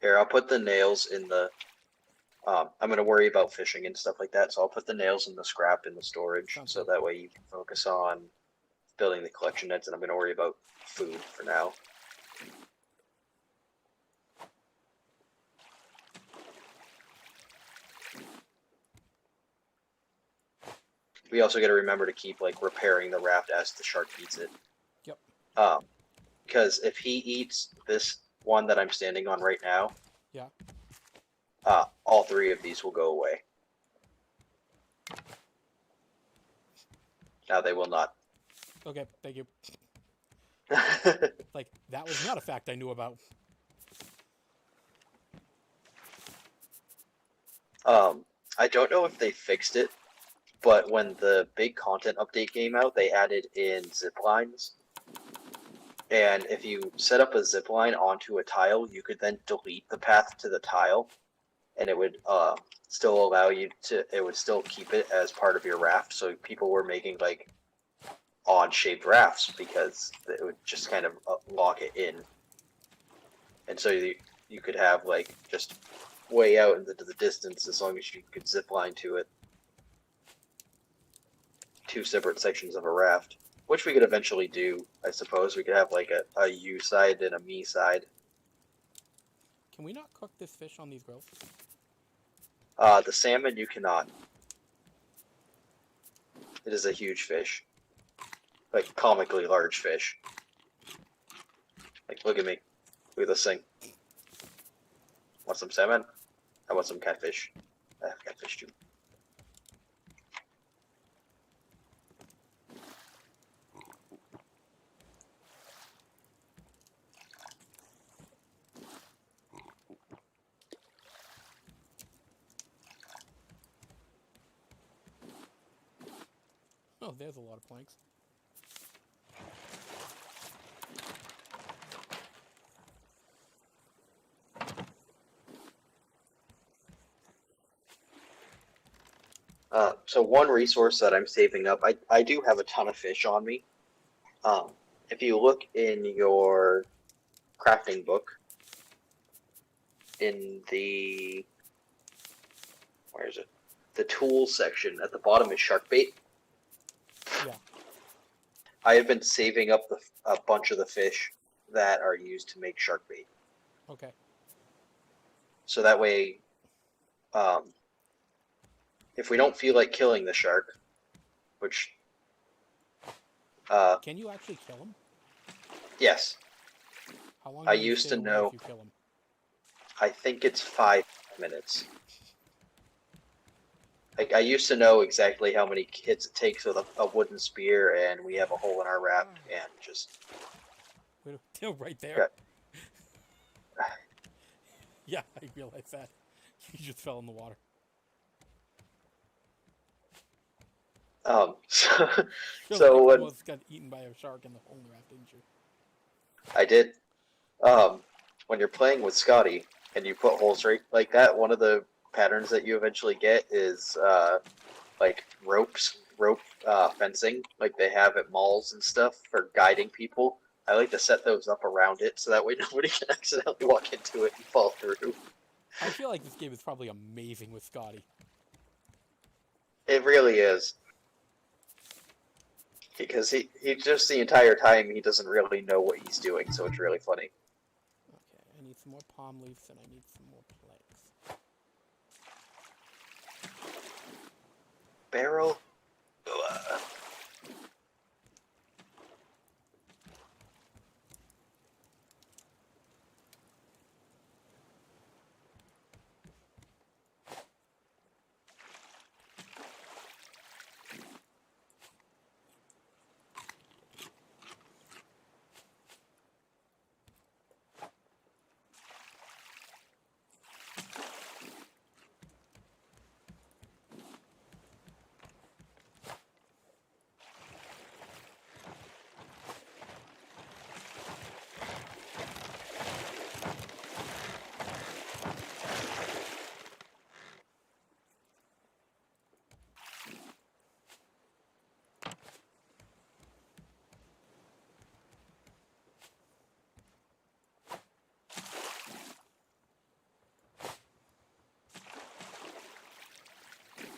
Here, I'll put the nails in the... I'm going to worry about fishing and stuff like that, so I'll put the nails in the scrap in the storage, Sounds so good. that way you can focus on building the collection nets, and I'm going to worry about food for now. We also got to remember to keep like repairing the raft as the shark eats it. Yep. Because if he eats this one that I'm standing on right now, Yeah. all three of these will go away. Now they will not. Okay, thank you. Like, that was not a fact I knew about. I don't know if they fixed it, but when the big content update came out, they added in zip lines. And if you set up a zip line onto a tile, you could then delete the path to the tile, and it would still allow you to. It would still keep it as part of your raft. So people were making like odd-shaped rafts because it would just kind of lock it in, and so you could have like just way out into the distance as long as you could zip line to it. Two separate sections of a raft, which we could eventually do, I suppose. We could have like a you side and a me side. Can we not cook this fish on these grills? The salmon you cannot. It is a huge fish. Like comically large fish. Like look at me. Look at this thing. Want some salmon? I want some catfish. Catfish too. Oh, there's a lot of planks. So one resource that I'm saving up, I do have a ton of fish on me. If you look in your crafting book, in the, where is it? The tools section at the bottom is shark bait. Yeah. I have been saving up a bunch of the fish that are used to make shark bait. Okay. So that way, if we don't feel like killing the shark, which, Can you actually kill him? yes, How long I do you used stay to away know. if you kill him? I think it's 5 minutes. Like I used to know exactly how many hits it takes with a wooden spear, and we have a hole in our raft, and just Right there. got, Yeah, I realized that. You just fell in the water. so, You so like when almost got eaten by a shark in the hole in the raft, didn't you? I did, when you're playing with Scotty and you put holes right like that, one of the patterns that you eventually get is like rope fencing, like they have at malls and stuff for guiding people. I like to set those up around it so that way nobody can accidentally walk into it and fall through. I feel like this game is probably amazing with Scotty. It really is. Because he just the entire time he doesn't really know what he's doing, so it's really funny. Okay, I need some more palm leaves and I need some more planks. Barrel.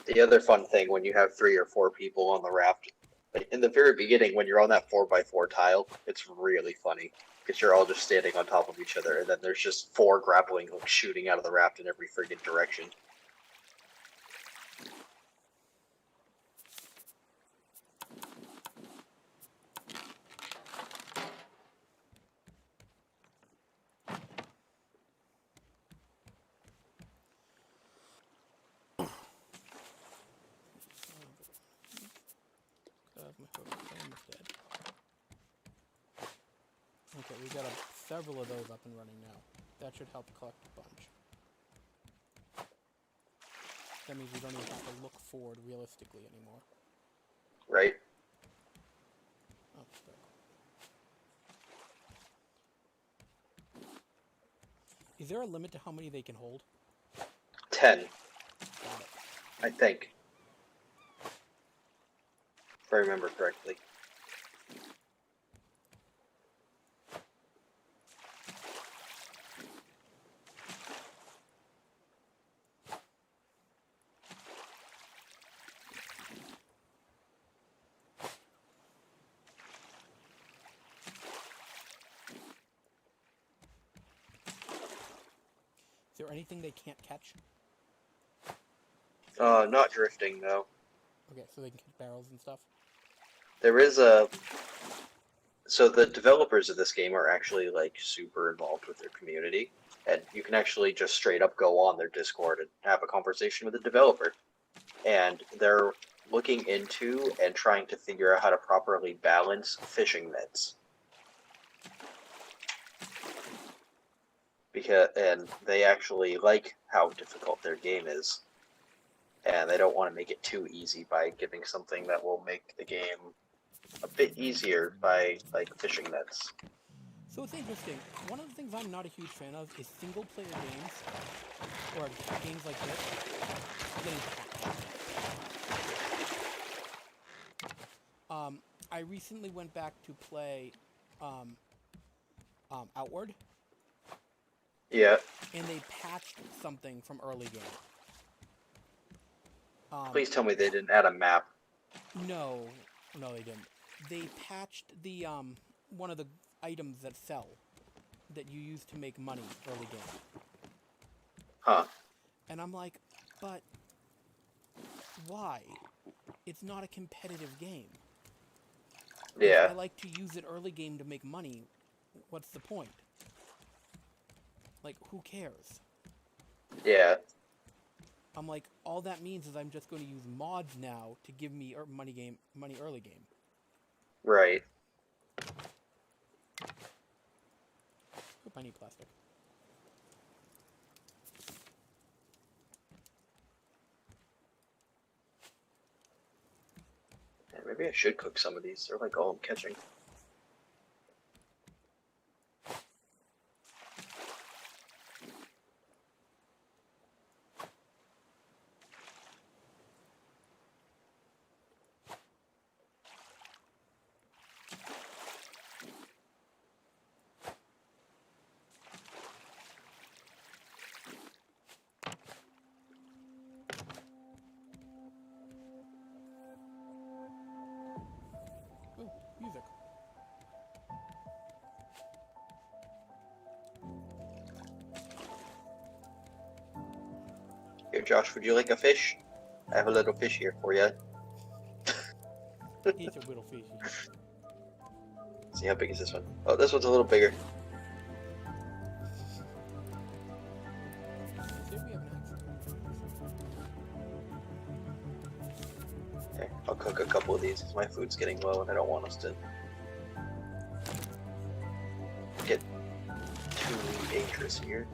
The other fun thing when you have 3 or 4 people on the raft, like in the very beginning when you're on that 4x4 tile, it's really funny because you're all just standing on top of each other, and then there's just 4 grappling hooks shooting out of the raft in every friggin' direction. My hook is almost dead. Okay, we got several of those up and running now. That should help collect a bunch. That means we don't even have to look forward realistically anymore. Right? Oh, there. Is there a limit to how many they can hold? 10, Got it. I think. If I remember correctly. Is there anything they can't catch? Not drifting though. Okay, so they can catch barrels and stuff? There is so the developers of this game are actually like super involved with their community. And you can actually just straight up go on their Discord and have a conversation with the developer. And they're looking into and trying to figure out how to properly balance fishing nets. And they actually like how difficult their game is. And they don't want to make it too easy by giving something that will make the game a bit easier by like fishing nets. So it's interesting. One of the things I'm not a huge fan of is single-player games, or games like this, getting patched. I recently went back to play Outward, Yeah. and they patched something from early game. Please tell me they didn't add a map. No, they didn't. They patched the one of the items that sell that you use to make money early game. Huh. And I'm like, but why? It's not a competitive game. Yeah. If I like to use it early game to make money, what's the point? Like, who cares? Yeah. I'm like, all that means is I'm just going to use mods now to give me money early game. Right. Oop, I need plastic. Yeah, maybe I should cook some of these. They're like all I'm catching. Ooh, music. Here, Josh, would you like a fish? I have a little fish here for you. He's a little fishy. See how big is this one? Oh, this one's a little bigger. See if we have an axe. Okay, I'll cook a couple of these because my food's getting low and I don't want us to get too dangerous here.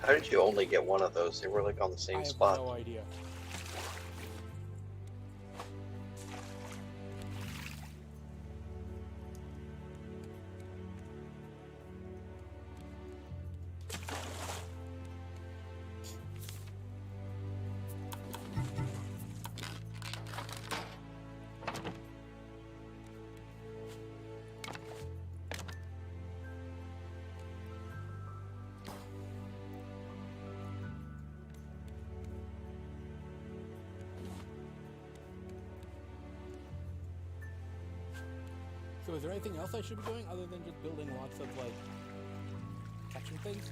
How did you only get one of those? They were like on the I same have spot. no idea. So is there anything else I should be doing other than just building lots of, like, catching things?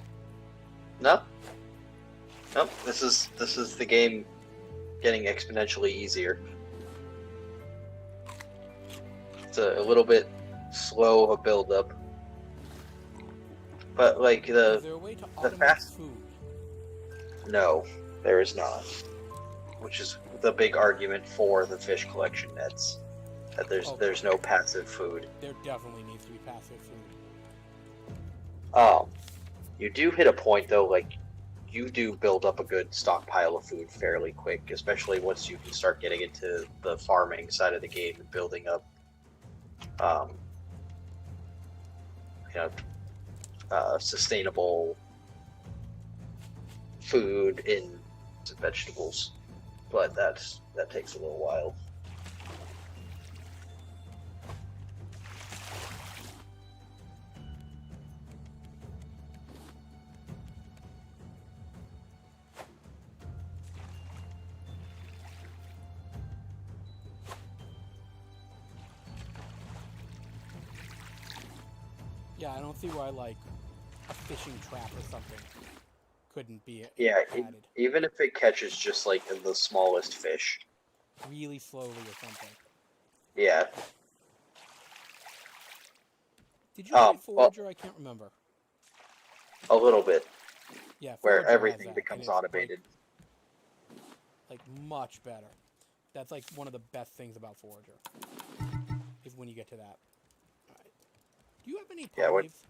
No, no. This is the game getting exponentially easier. It's a little bit slow of a build up, but like Is there a way to the automate fast. food? No, there is not. Which is the big argument for the fish collection nets. That there's no passive food. There definitely needs to be passive food. You do hit a point though, like you do build up a good stockpile of food fairly quick, especially once you can start getting into the farming side of the game and building up, you know, sustainable food in vegetables. But that takes a little while. Yeah, I don't see why, like, a fishing trap or something couldn't be Yeah, added. even if it catches just like the smallest fish. Really slowly or something. Yeah. Did you play Well, Forager? I can't remember. a little bit, Yeah, where Forager has everything that, becomes and it's, automated. like much better. That's like one of the best things about Forager. Is when you get to that. Alright. Do you have any Yeah, palm what- leaves?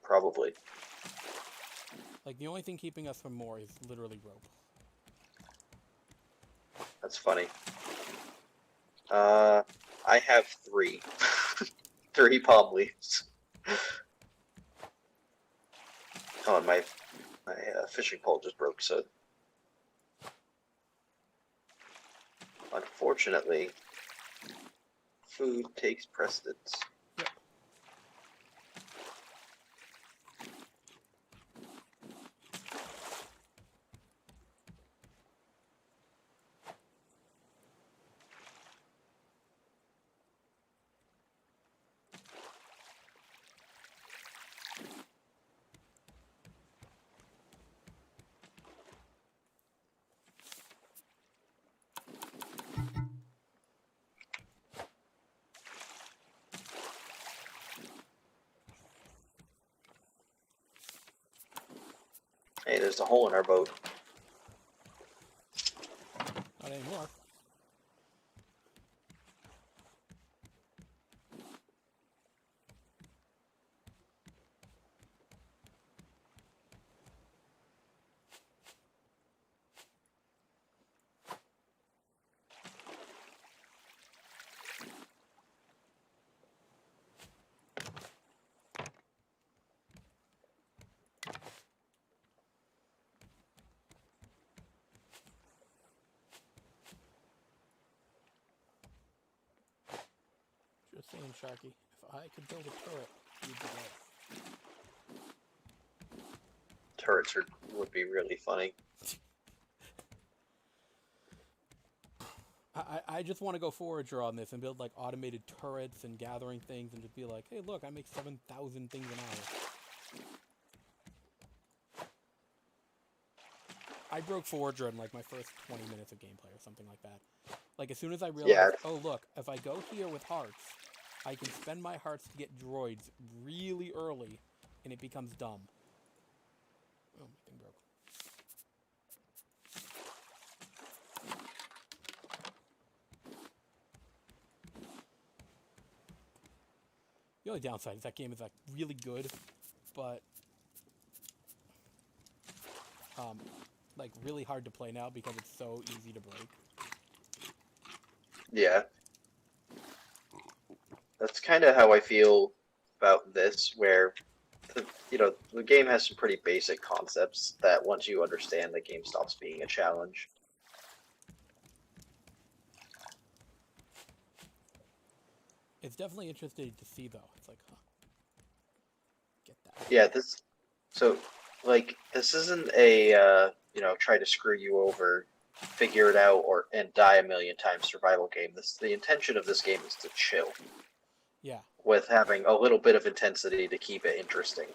Probably. Like, the only thing keeping us from more is literally rope. That's funny. I have 3. 3 palm leaves. Oh, and my fishing pole just broke, so unfortunately, food takes precedence. Yep. Hey, there's a hole in our boat. Not anymore. Just saying, Sharky. If I could build a turret, you'd be right. Turrets would be really funny. I just want to go Forager on this and build, like, automated turrets and gathering things and just be like, hey, look, I make 7,000 things an hour. I broke Forager in, like, my first 20 minutes of gameplay or something like that. Like, as soon as I realized, oh, look, if I go here with hearts, I can spend my hearts to get droids really early, and it becomes dumb. Oh, my thing broke. The only downside is that game is, like, really good, but like, really hard to play now because it's so easy to break. Yeah. That's kind of how I feel about this, where the game has some pretty basic concepts that once you understand, the game stops being a challenge. It's definitely interesting to see, though. It's like, huh. Get that. Yeah, this isn't a try to screw you over figure it out and die a million times survival game. The intention of this game is to chill. Yeah. With having a little bit of intensity to keep it interesting.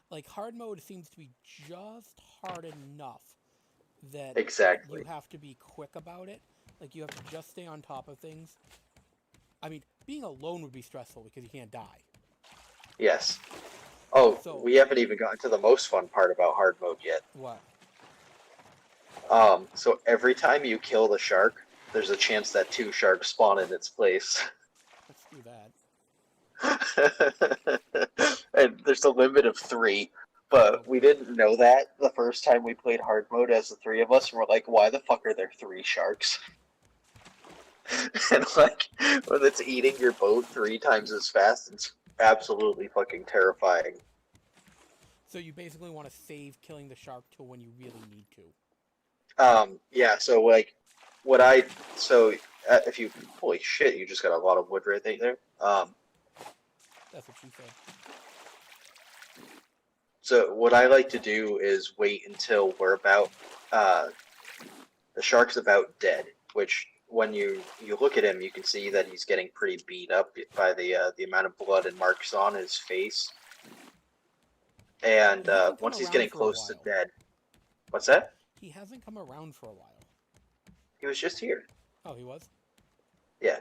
Like, hard mode seems to be just hard enough that Exactly. you have to be quick about it. Like, you have to just stay on top of things. I mean, being alone would be stressful because you can't die. Yes. Oh, So, we haven't even gotten to the most fun part about hard mode yet. what? So every time you kill the shark, there's a chance that 2 sharks spawn in its place. Let's do that. And there's a limit of 3, but we didn't know that the first time we played hard mode as the 3 of us, and we're like, why the fuck are there 3 sharks? And like, when it's eating your boat 3 times as fast, it's absolutely fucking terrifying. So you basically want to save killing the shark till when you really need to. Yeah, so like, if you, holy shit, you just got a lot of wood right there. That's what she said. So what I like to do is wait until we're about, the shark's about dead, which when you look at him, you can see that he's getting pretty beat up by the amount of blood and marks on his face. And once he's getting close to dead, what's that? He hasn't come around for a while. He was just here. Oh, he was? Yeah.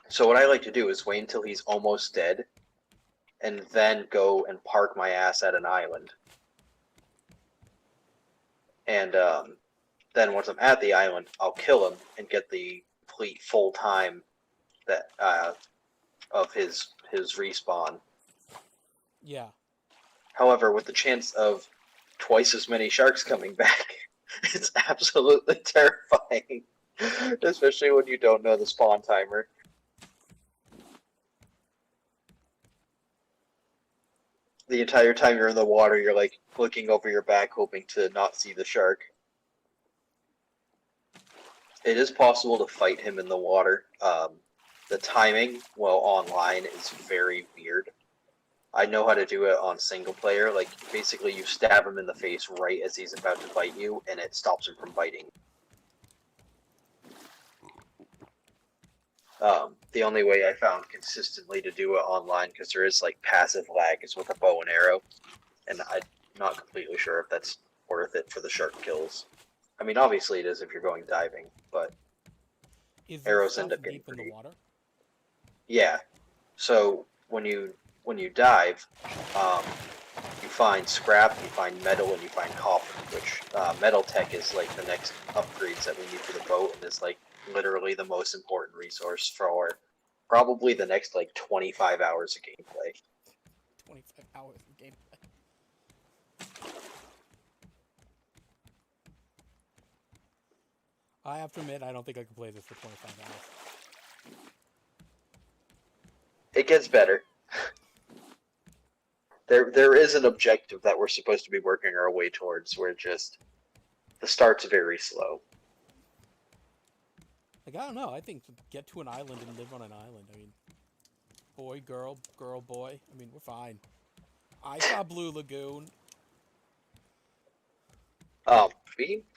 So what I like to do is wait until he's almost dead, and then go and park my ass at an island. And then once I'm at the island, I'll kill him and get the complete full time that of his respawn. Yeah. However, with the chance of twice as many sharks coming back, it's absolutely terrifying. Especially when you don't know the spawn timer. The entire time you're in the water, you're like looking over your back, hoping to not see the shark. It is possible to fight him in the water. The timing, while online, is very weird. I know how to do it on single player. Like, basically, you stab him in the face right as he's about to bite you, and it stops him from biting. The only way I found consistently to do it online, because there is like passive lag, is with a bow and arrow, and I'm not completely sure if that's worth it for the shark kills. I mean, obviously it is if you're going diving, but arrows end up getting deep in the water. Yeah. So when you dive, you find scrap, you find metal, and you find copper. Which metal tech is like the next upgrades that we need for the boat, and is like literally the most important resource for probably the next like 25 hours of gameplay. 25 hours of gameplay. I have to admit, I don't think I can play this for 25 hours. It gets better. There is an objective that we're supposed to be working our way towards, where just the start's very slow. Like, I don't know. I think get to an island and live on an island. I mean, boy, girl, girl, boy. I mean, we're fine. I saw Blue Lagoon.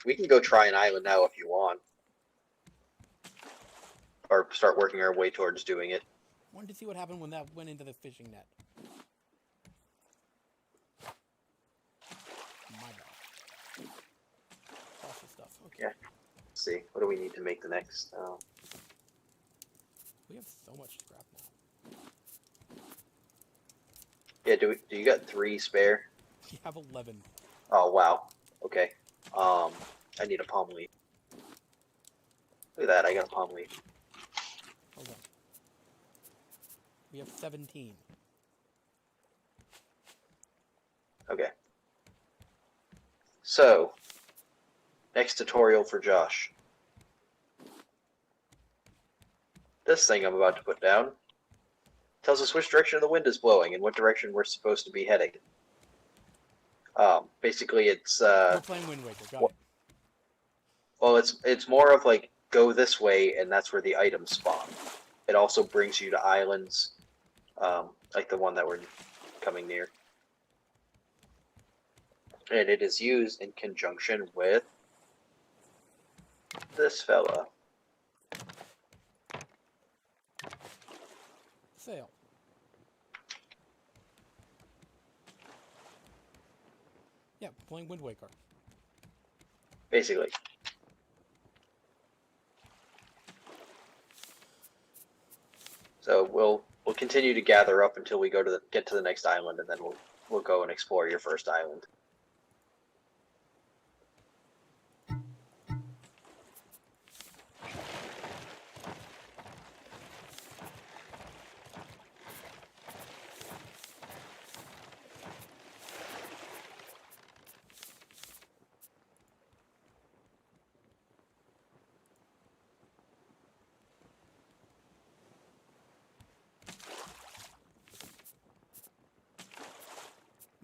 We can go try an island now if you want, or start working our way towards doing it. Wanted to see what happened when that went into the fishing net. My bad. Lots of stuff. Okay. Yeah. Let's see, what do we need to make the next? We have so much scrap now. Yeah. Do you got 3 spare? You have 11. Oh wow. Okay. I need a palm leaf. Look at that, I got a palm leaf. Hold on. We have 17. Okay. So, next tutorial for Josh. This thing I'm about to put down tells us which direction the wind is blowing and what direction we're supposed to be heading. Basically, it's We're playing Wind Waker. Got it. Well, it's more of like go this way, and that's where the items spawn. It also brings you to islands, like the one that we're coming near. And it is used in conjunction with this fella. Sail. Yeah, playing Wind Waker. Basically. So we'll continue to gather up until we get to the next island, and then we'll go and explore your first island.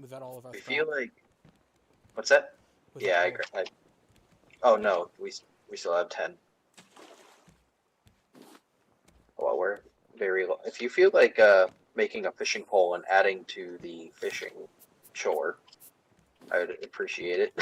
Was that all of our We stuff? feel like what's that? Was Yeah, I that agree. Oh no, we still have 10. Well, we're very low. If you feel like making a fishing pole and adding to the fishing chore, I would appreciate it.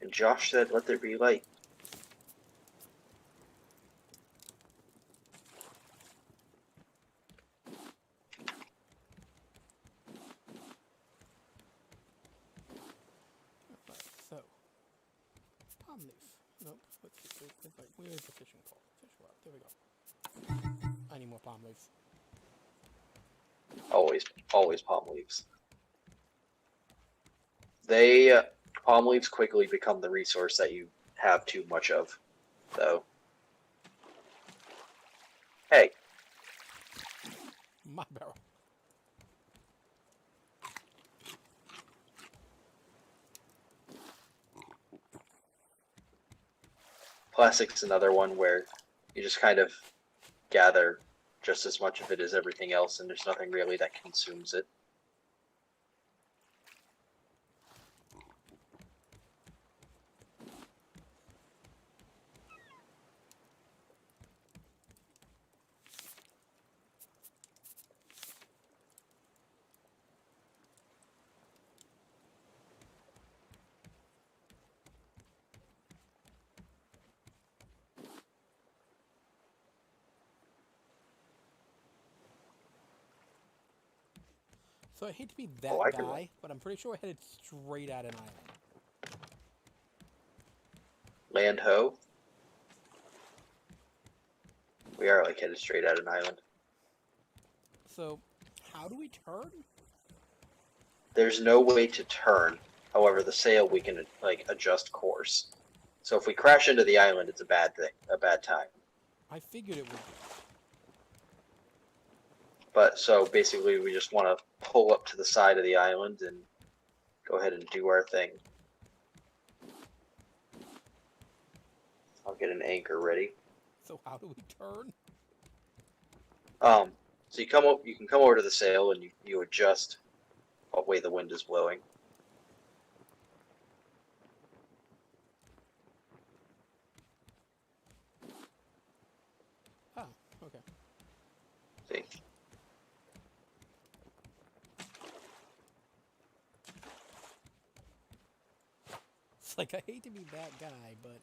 And Josh said, "Let there be light." Alright, so. Palm leaf. Nope. Let's see. Where's the fishing pole? Fish rod. There we go. I need more palm leaves. Always palm leaves. They palm leaves quickly become the resource that you have too much of, though. Hey, My barrel. plastic's another one where you just kind of gather just as much of it as everything else, and there's nothing really that consumes it. So I hate to be that Oh, I can- guy, but I'm pretty sure I headed straight at an island. Land ho. We are like headed straight at an island. So, how do we turn? There's no way to turn. However, the sail we can like adjust course. So if we crash into the island, it's a bad thing, a bad time. I figured it would be. But so basically, we just want to pull up to the side of the island and go ahead and do our thing. I'll get an anchor ready. So how do we turn? So you can come over to the sail and you adjust what way the wind is blowing. Oh, okay. See? It's like, I hate to be that guy, but...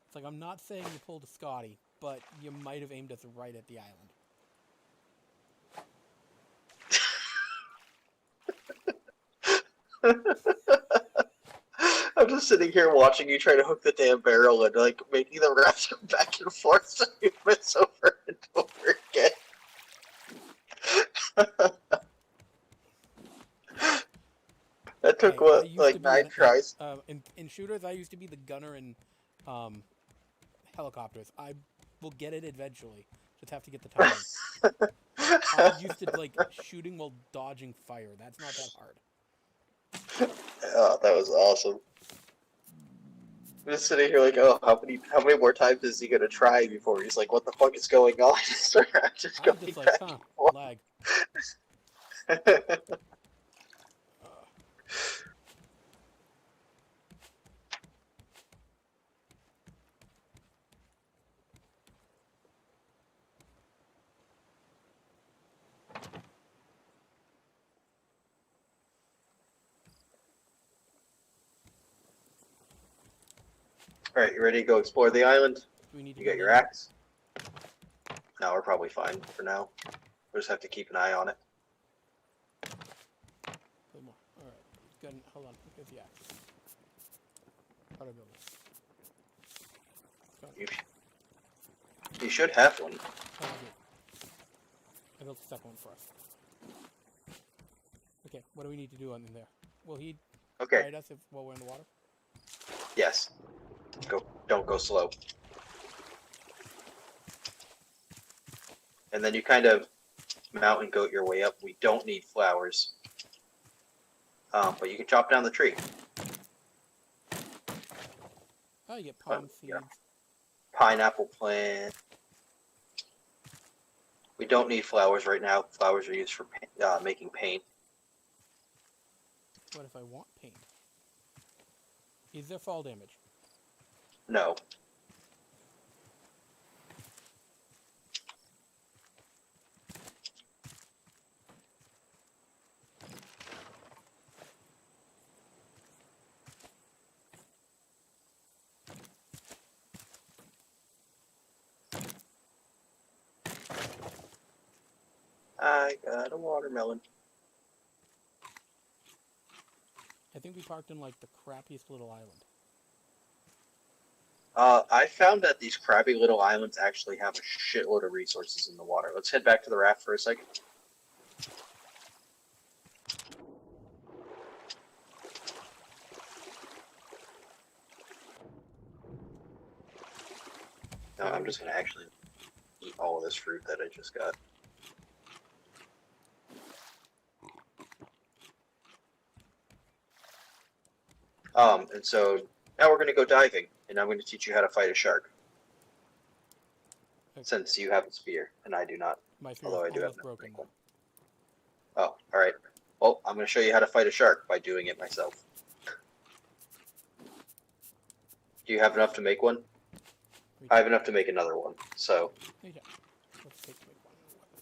It's like, I'm not saying you pulled a Scotty, but you might have aimed us right at the island. I'm just sitting here watching you try to hook the damn barrel and like making the raft go back and forth so you miss over and over again. That took I used to like be 9 tries? in shooters, I used to be the gunner in helicopters. I will get it eventually. Just have to get the timing. I'm used to like shooting while dodging fire. That's not that hard. Oh, that was awesome. I'm just sitting here like, oh, how many more times is he gonna try before he's like, what the fuck is going on? I'm just like, huh, lag. forth. Alright, you ready to go explore the island? Do we need to You got go your in? axe? No, we're probably fine for now. We'll just have to keep an eye on it. Play more. Alright. Good. Hold on. Here's the axe. How do I build this? You should have one. Oh, I do. I built the second one for us. Okay, what do we need to do in there? Will he Okay. guide us while we're in the water? Yes. Don't go slow. And then you kind of mount and goat your way up. We don't need flowers. But you can chop down the tree. Oh, you get palm seeds. Yeah. Pineapple plant. We don't need flowers right now. Flowers are used for making paint. What if I want paint? Is there fall damage? No. I got a watermelon. I think we parked in like the crappiest little island. I found that these crabby little islands actually have a shitload of resources in the water. Let's head back to the raft for a second. No, I'm just going to actually eat all of this fruit that I just got. And so now we're going to go diving, and I'm going to teach you how to fight a shark. Okay. Since you have a spear, and I do not. My spear Although I is do have almost no broken. one. Oh, alright. Well, I'm going to show you how to fight a shark by doing it myself. Do you have enough to make one? I have enough to make another one, so... Yeah. Let's take make one weapon.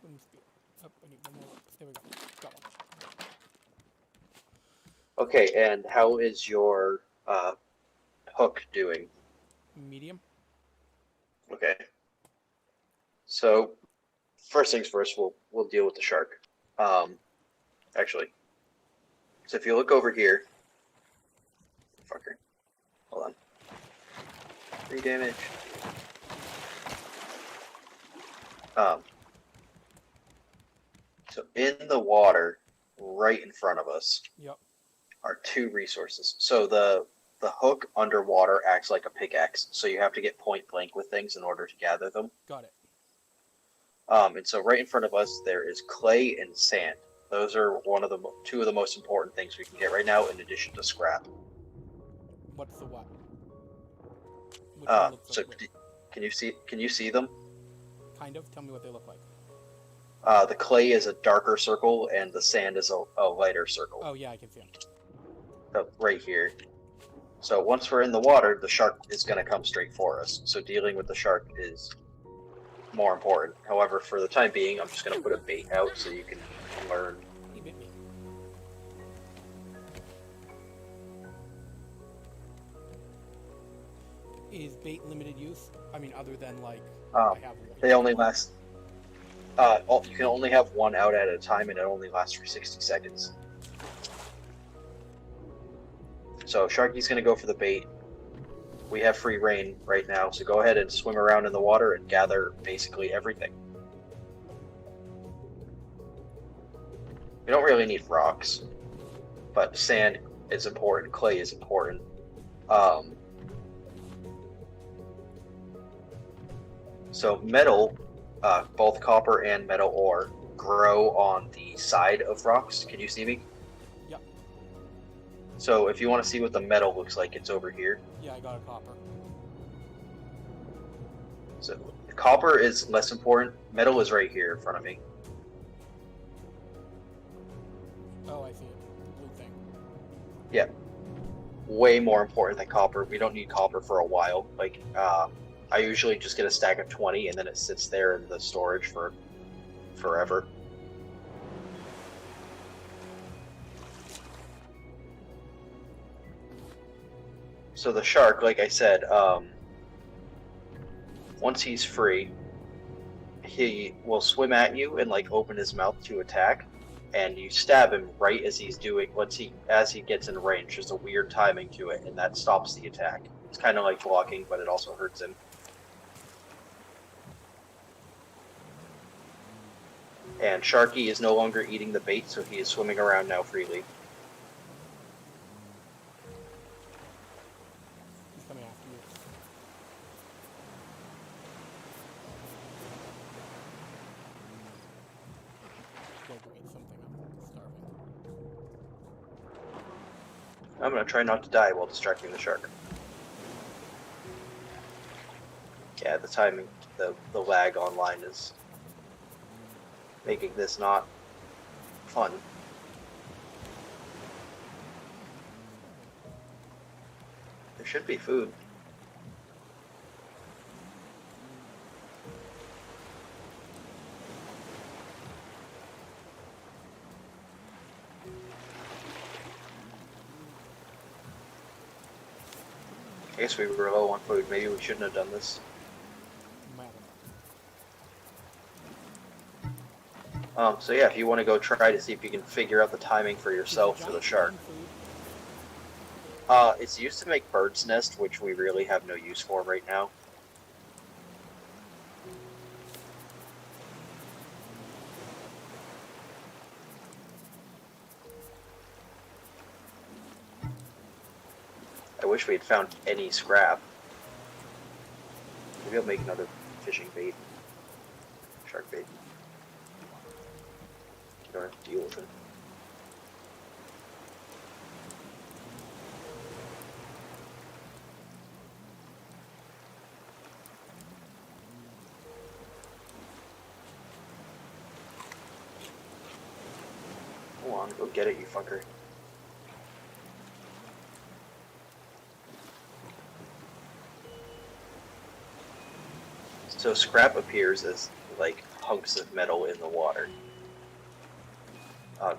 Wooden spear. Oh, I need one more rope. There we go. Got one. Okay, and how is your hook doing? Medium. Okay. So, first things first, we'll deal with the shark. Actually, so if you look over here, fucker, hold on. 3 damage. So in the water, right in front of us, Yep. are 2 resources. So the hook underwater acts like a pickaxe, so you have to get point blank with things in order to gather them. Got it. And so right in front of us there is clay and sand. Those are two of the most important things we can get right now, in addition to scrap. What's the what? Which one looks So like can you see them? kind of. Tell me what they look like. The clay is a darker circle, and the sand is a lighter circle. Oh yeah, I can see them. Right here. So once we're in the water, the shark is going to come straight for us. So dealing with the shark is more important. However, for the time being, I'm just going to put a bait out so you can learn. He bit me. Is bait limited use? I mean, other than like I have one. They only last. You can only have one out at a time, and it only lasts for 60 seconds. So Sharky's going to go for the bait. We have free reign right now, so go ahead and swim around in the water and gather basically everything. We don't really need rocks, but sand is important, clay is important. So metal, both copper and metal ore, grow on the side of rocks. Can you see me? Yep. So if you want to see what the metal looks like, it's over here. Yeah, I got a copper. So copper is less important. Metal is right here in front of me. Oh, I see it. The blue thing. Yeah. Way more important than copper. We don't need copper for a while. Like, I usually just get a stack of 20 and then it sits there in the storage for forever. So the shark, like I said, once he's free, he will swim at you and like open his mouth to attack, and you stab him right as he's doing as he gets in range. There's a weird timing to it, and that stops the attack. It's kind of like blocking, but it also hurts him. And Sharky is no longer eating the bait, so he is swimming around now freely. He's coming after you. Gotta go eat something. I'm starving. I'm gonna try not to die while distracting the shark. Yeah, the timing, the lag online is making this not fun. There should be food. I guess we were low on food. Maybe we shouldn't have done this. So yeah, if you want to go try to see if you can figure out the timing for yourself for the shark. It's used to make bird's nest, which we really have no use for right now. I wish we had found any scrap. Maybe I'll make another fishing bait. Shark bait. You don't have to deal with it. Go on, go get it, you fucker. So scrap appears as like hunks of metal in the water.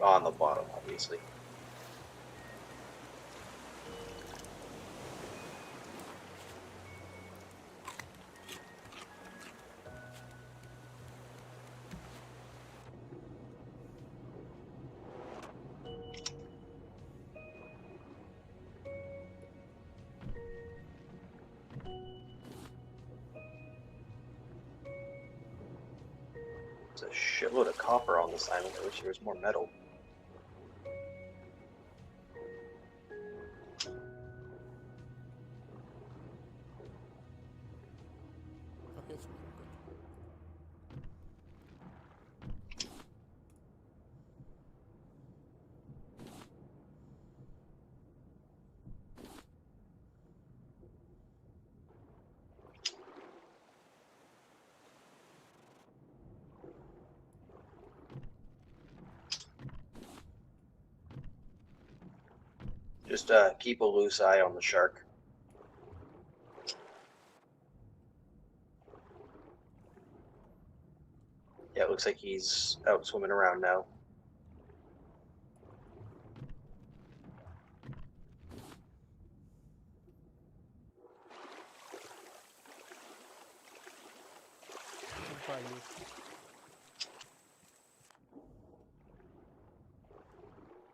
On the bottom, obviously. There's a shitload of copper on this island. I wish there was more metal. Okay, so Just keep a loose eye on the shark. Yeah, it looks like he's out swimming around now.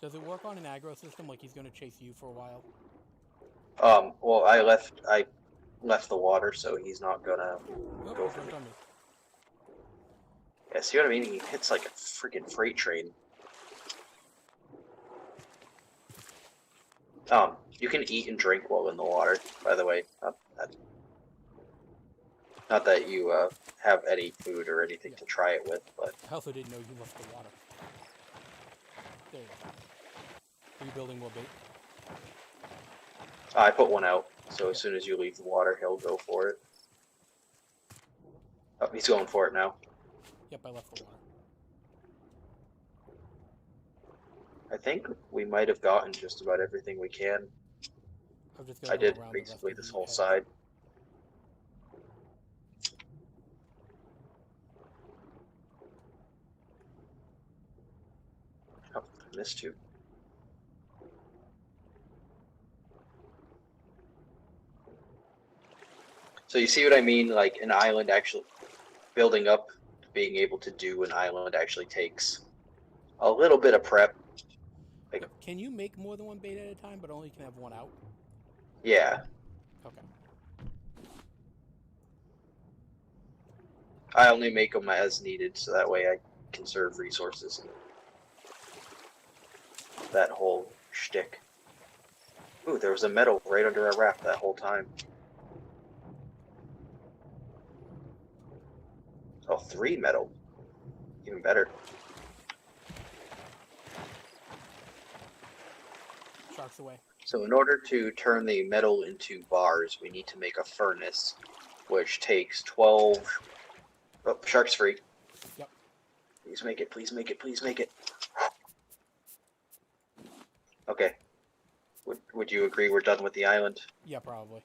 does it work on an aggro system, like he's gonna chase you for a while? Well, I left the water, so he's not gonna go for me. Yeah, see what I mean? He hits like a freaking freight train. You can eat and drink while in the water, by the way. Not that you have any food or anything to try it with, but... I also didn't know you left the water. There you go. Are you building more bait? I put one out, so as soon as you leave the water, he'll go for it. Oh, he's going for it now. Yep, I left the water. I think we might have gotten just about everything we can. I did basically this whole side. Oh, I missed you. So you see what I mean? Like an island actually building up, being able to do an island actually takes a little bit of prep. Like, Yep. Can you make more than one bait at a time, but only can have one out? yeah, Okay. I only make them as needed, so that way I conserve resources and that whole shtick. Ooh, there was a meadow right under our raft that whole time. Oh, 3 metal. Even better. Sharks away. So in order to turn the metal into bars, we need to make a furnace, which takes 12... Oh, shark's free. Yep. Please make it, please make it, please make it. Okay. Would you agree we're done with the island? Yeah, probably.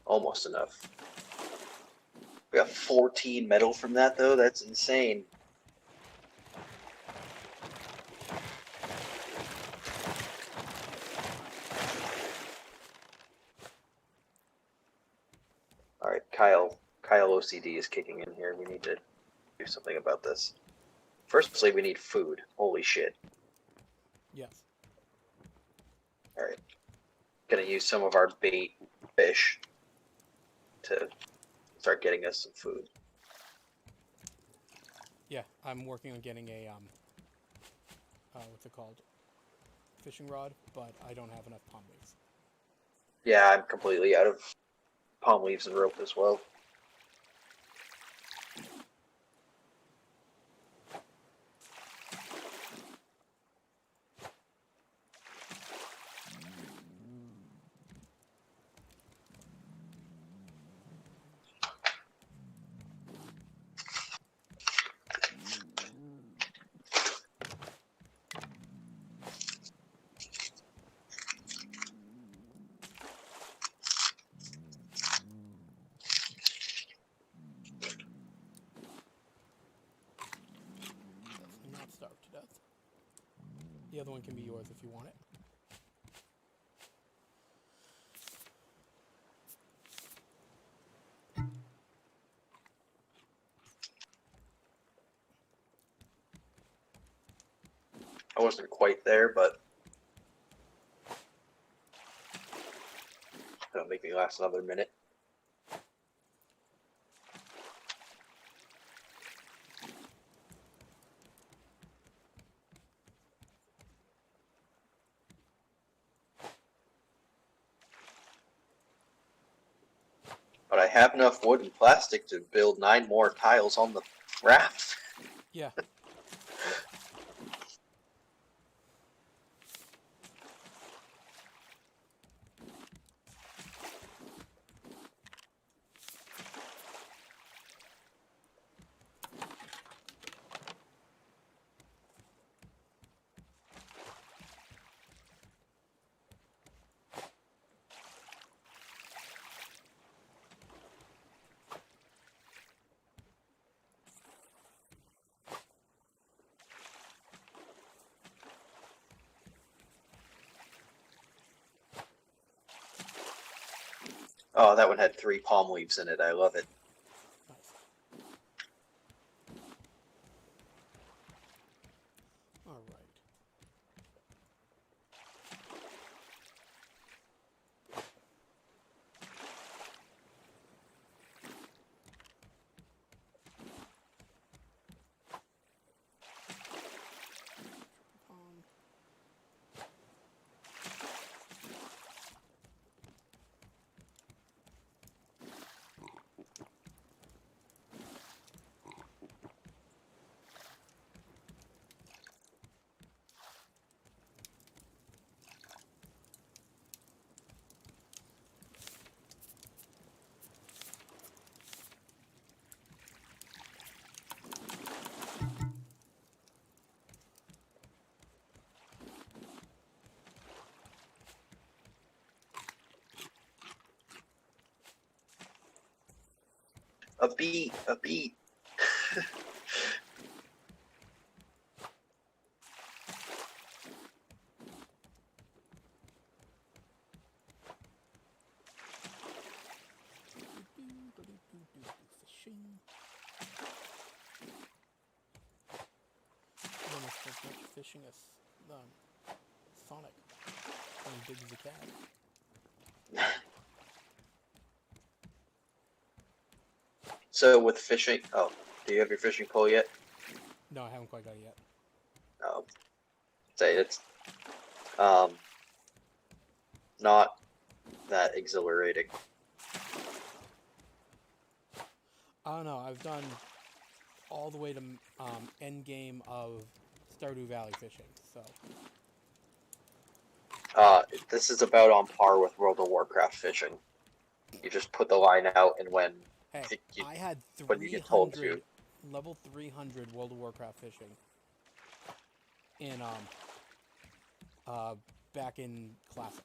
Almost enough. We got 14 metal from that, though? That's insane. Alright, Kyle OCD is kicking in here. We need to do something about this. Firstly, we need food. Holy shit. Yes. Alright. Gonna use some of our bait fish to start getting us some food. Yeah, I'm working on getting a what's it called? Fishing rod, but I don't have enough palm leaves. Yeah, I'm completely out of palm leaves and rope as well. Definitely not starved to death. The other one can be yours if you want it. I wasn't quite there, but that'll make me last another minute. But I have enough wood and plastic to build 9 more tiles on the raft. Yeah. Oh, that one had 3 palm leaves in it. I love it. Nice. All right. Pond. A beat. A beat. Fishing. Almost as much fishing as Sonic playing big as a cat. So with fishing, oh, do you have your fishing pole yet? No, I haven't quite got it yet. Oh, say it's not that exhilarating. I don't know. I've done all the way to end game of Stardew Valley fishing, so. This is about on par with World of Warcraft fishing. You just put the line out, and when Hey, I had when you get told to. 300 level 300 World of Warcraft fishing in back in Classic.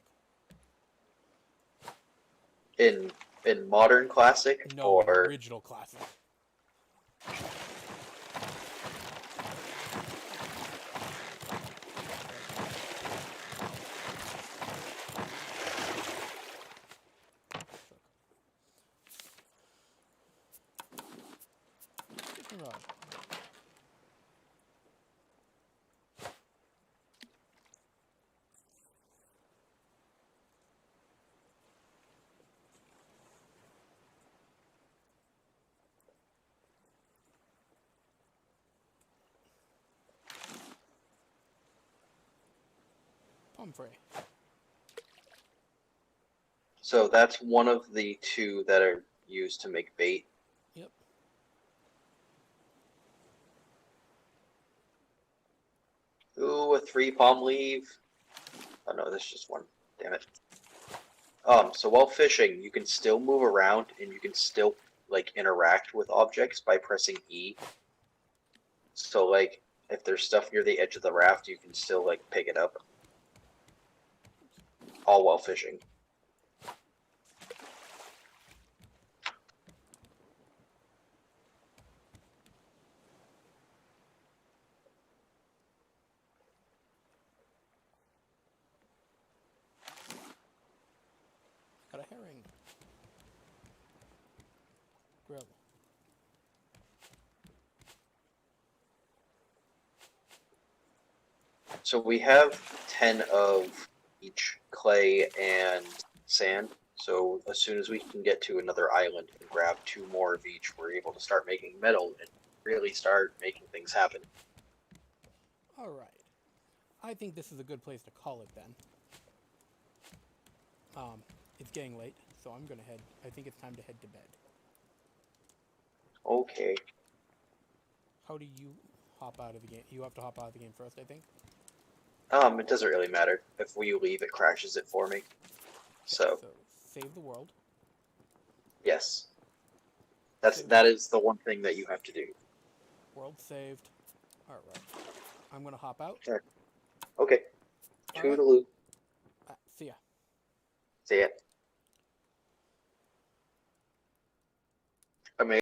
In Modern Classic No, or original Classic. Pomfrey. so that's one of the two that are used to make bait. Yep. Ooh, a 3 palm leaf. Oh no, that's just one. Damn it. So while fishing, you can still move around and you can still like interact with objects by pressing E. So like if there's stuff near the edge of the raft, you can still like pick it up. All while fishing. Got a herring. Grill. So we have 10 of each clay and sand. So as soon as we can get to another island and grab 2 more of each, we're able to start making metal and really start making things happen. Alright. I think this is a good place to call it then. It's getting late, so I'm gonna head. I think it's time to head to bed. Okay. How do you hop out of the game? You have to hop out of the game first, I think. It doesn't really matter. If we leave, it crashes it for me. Okay, So save the world. yes. That is the one thing that you have to do. World saved. Alright. I'm gonna hop out. Sure. Okay. All right. Toodaloo. See ya. See ya.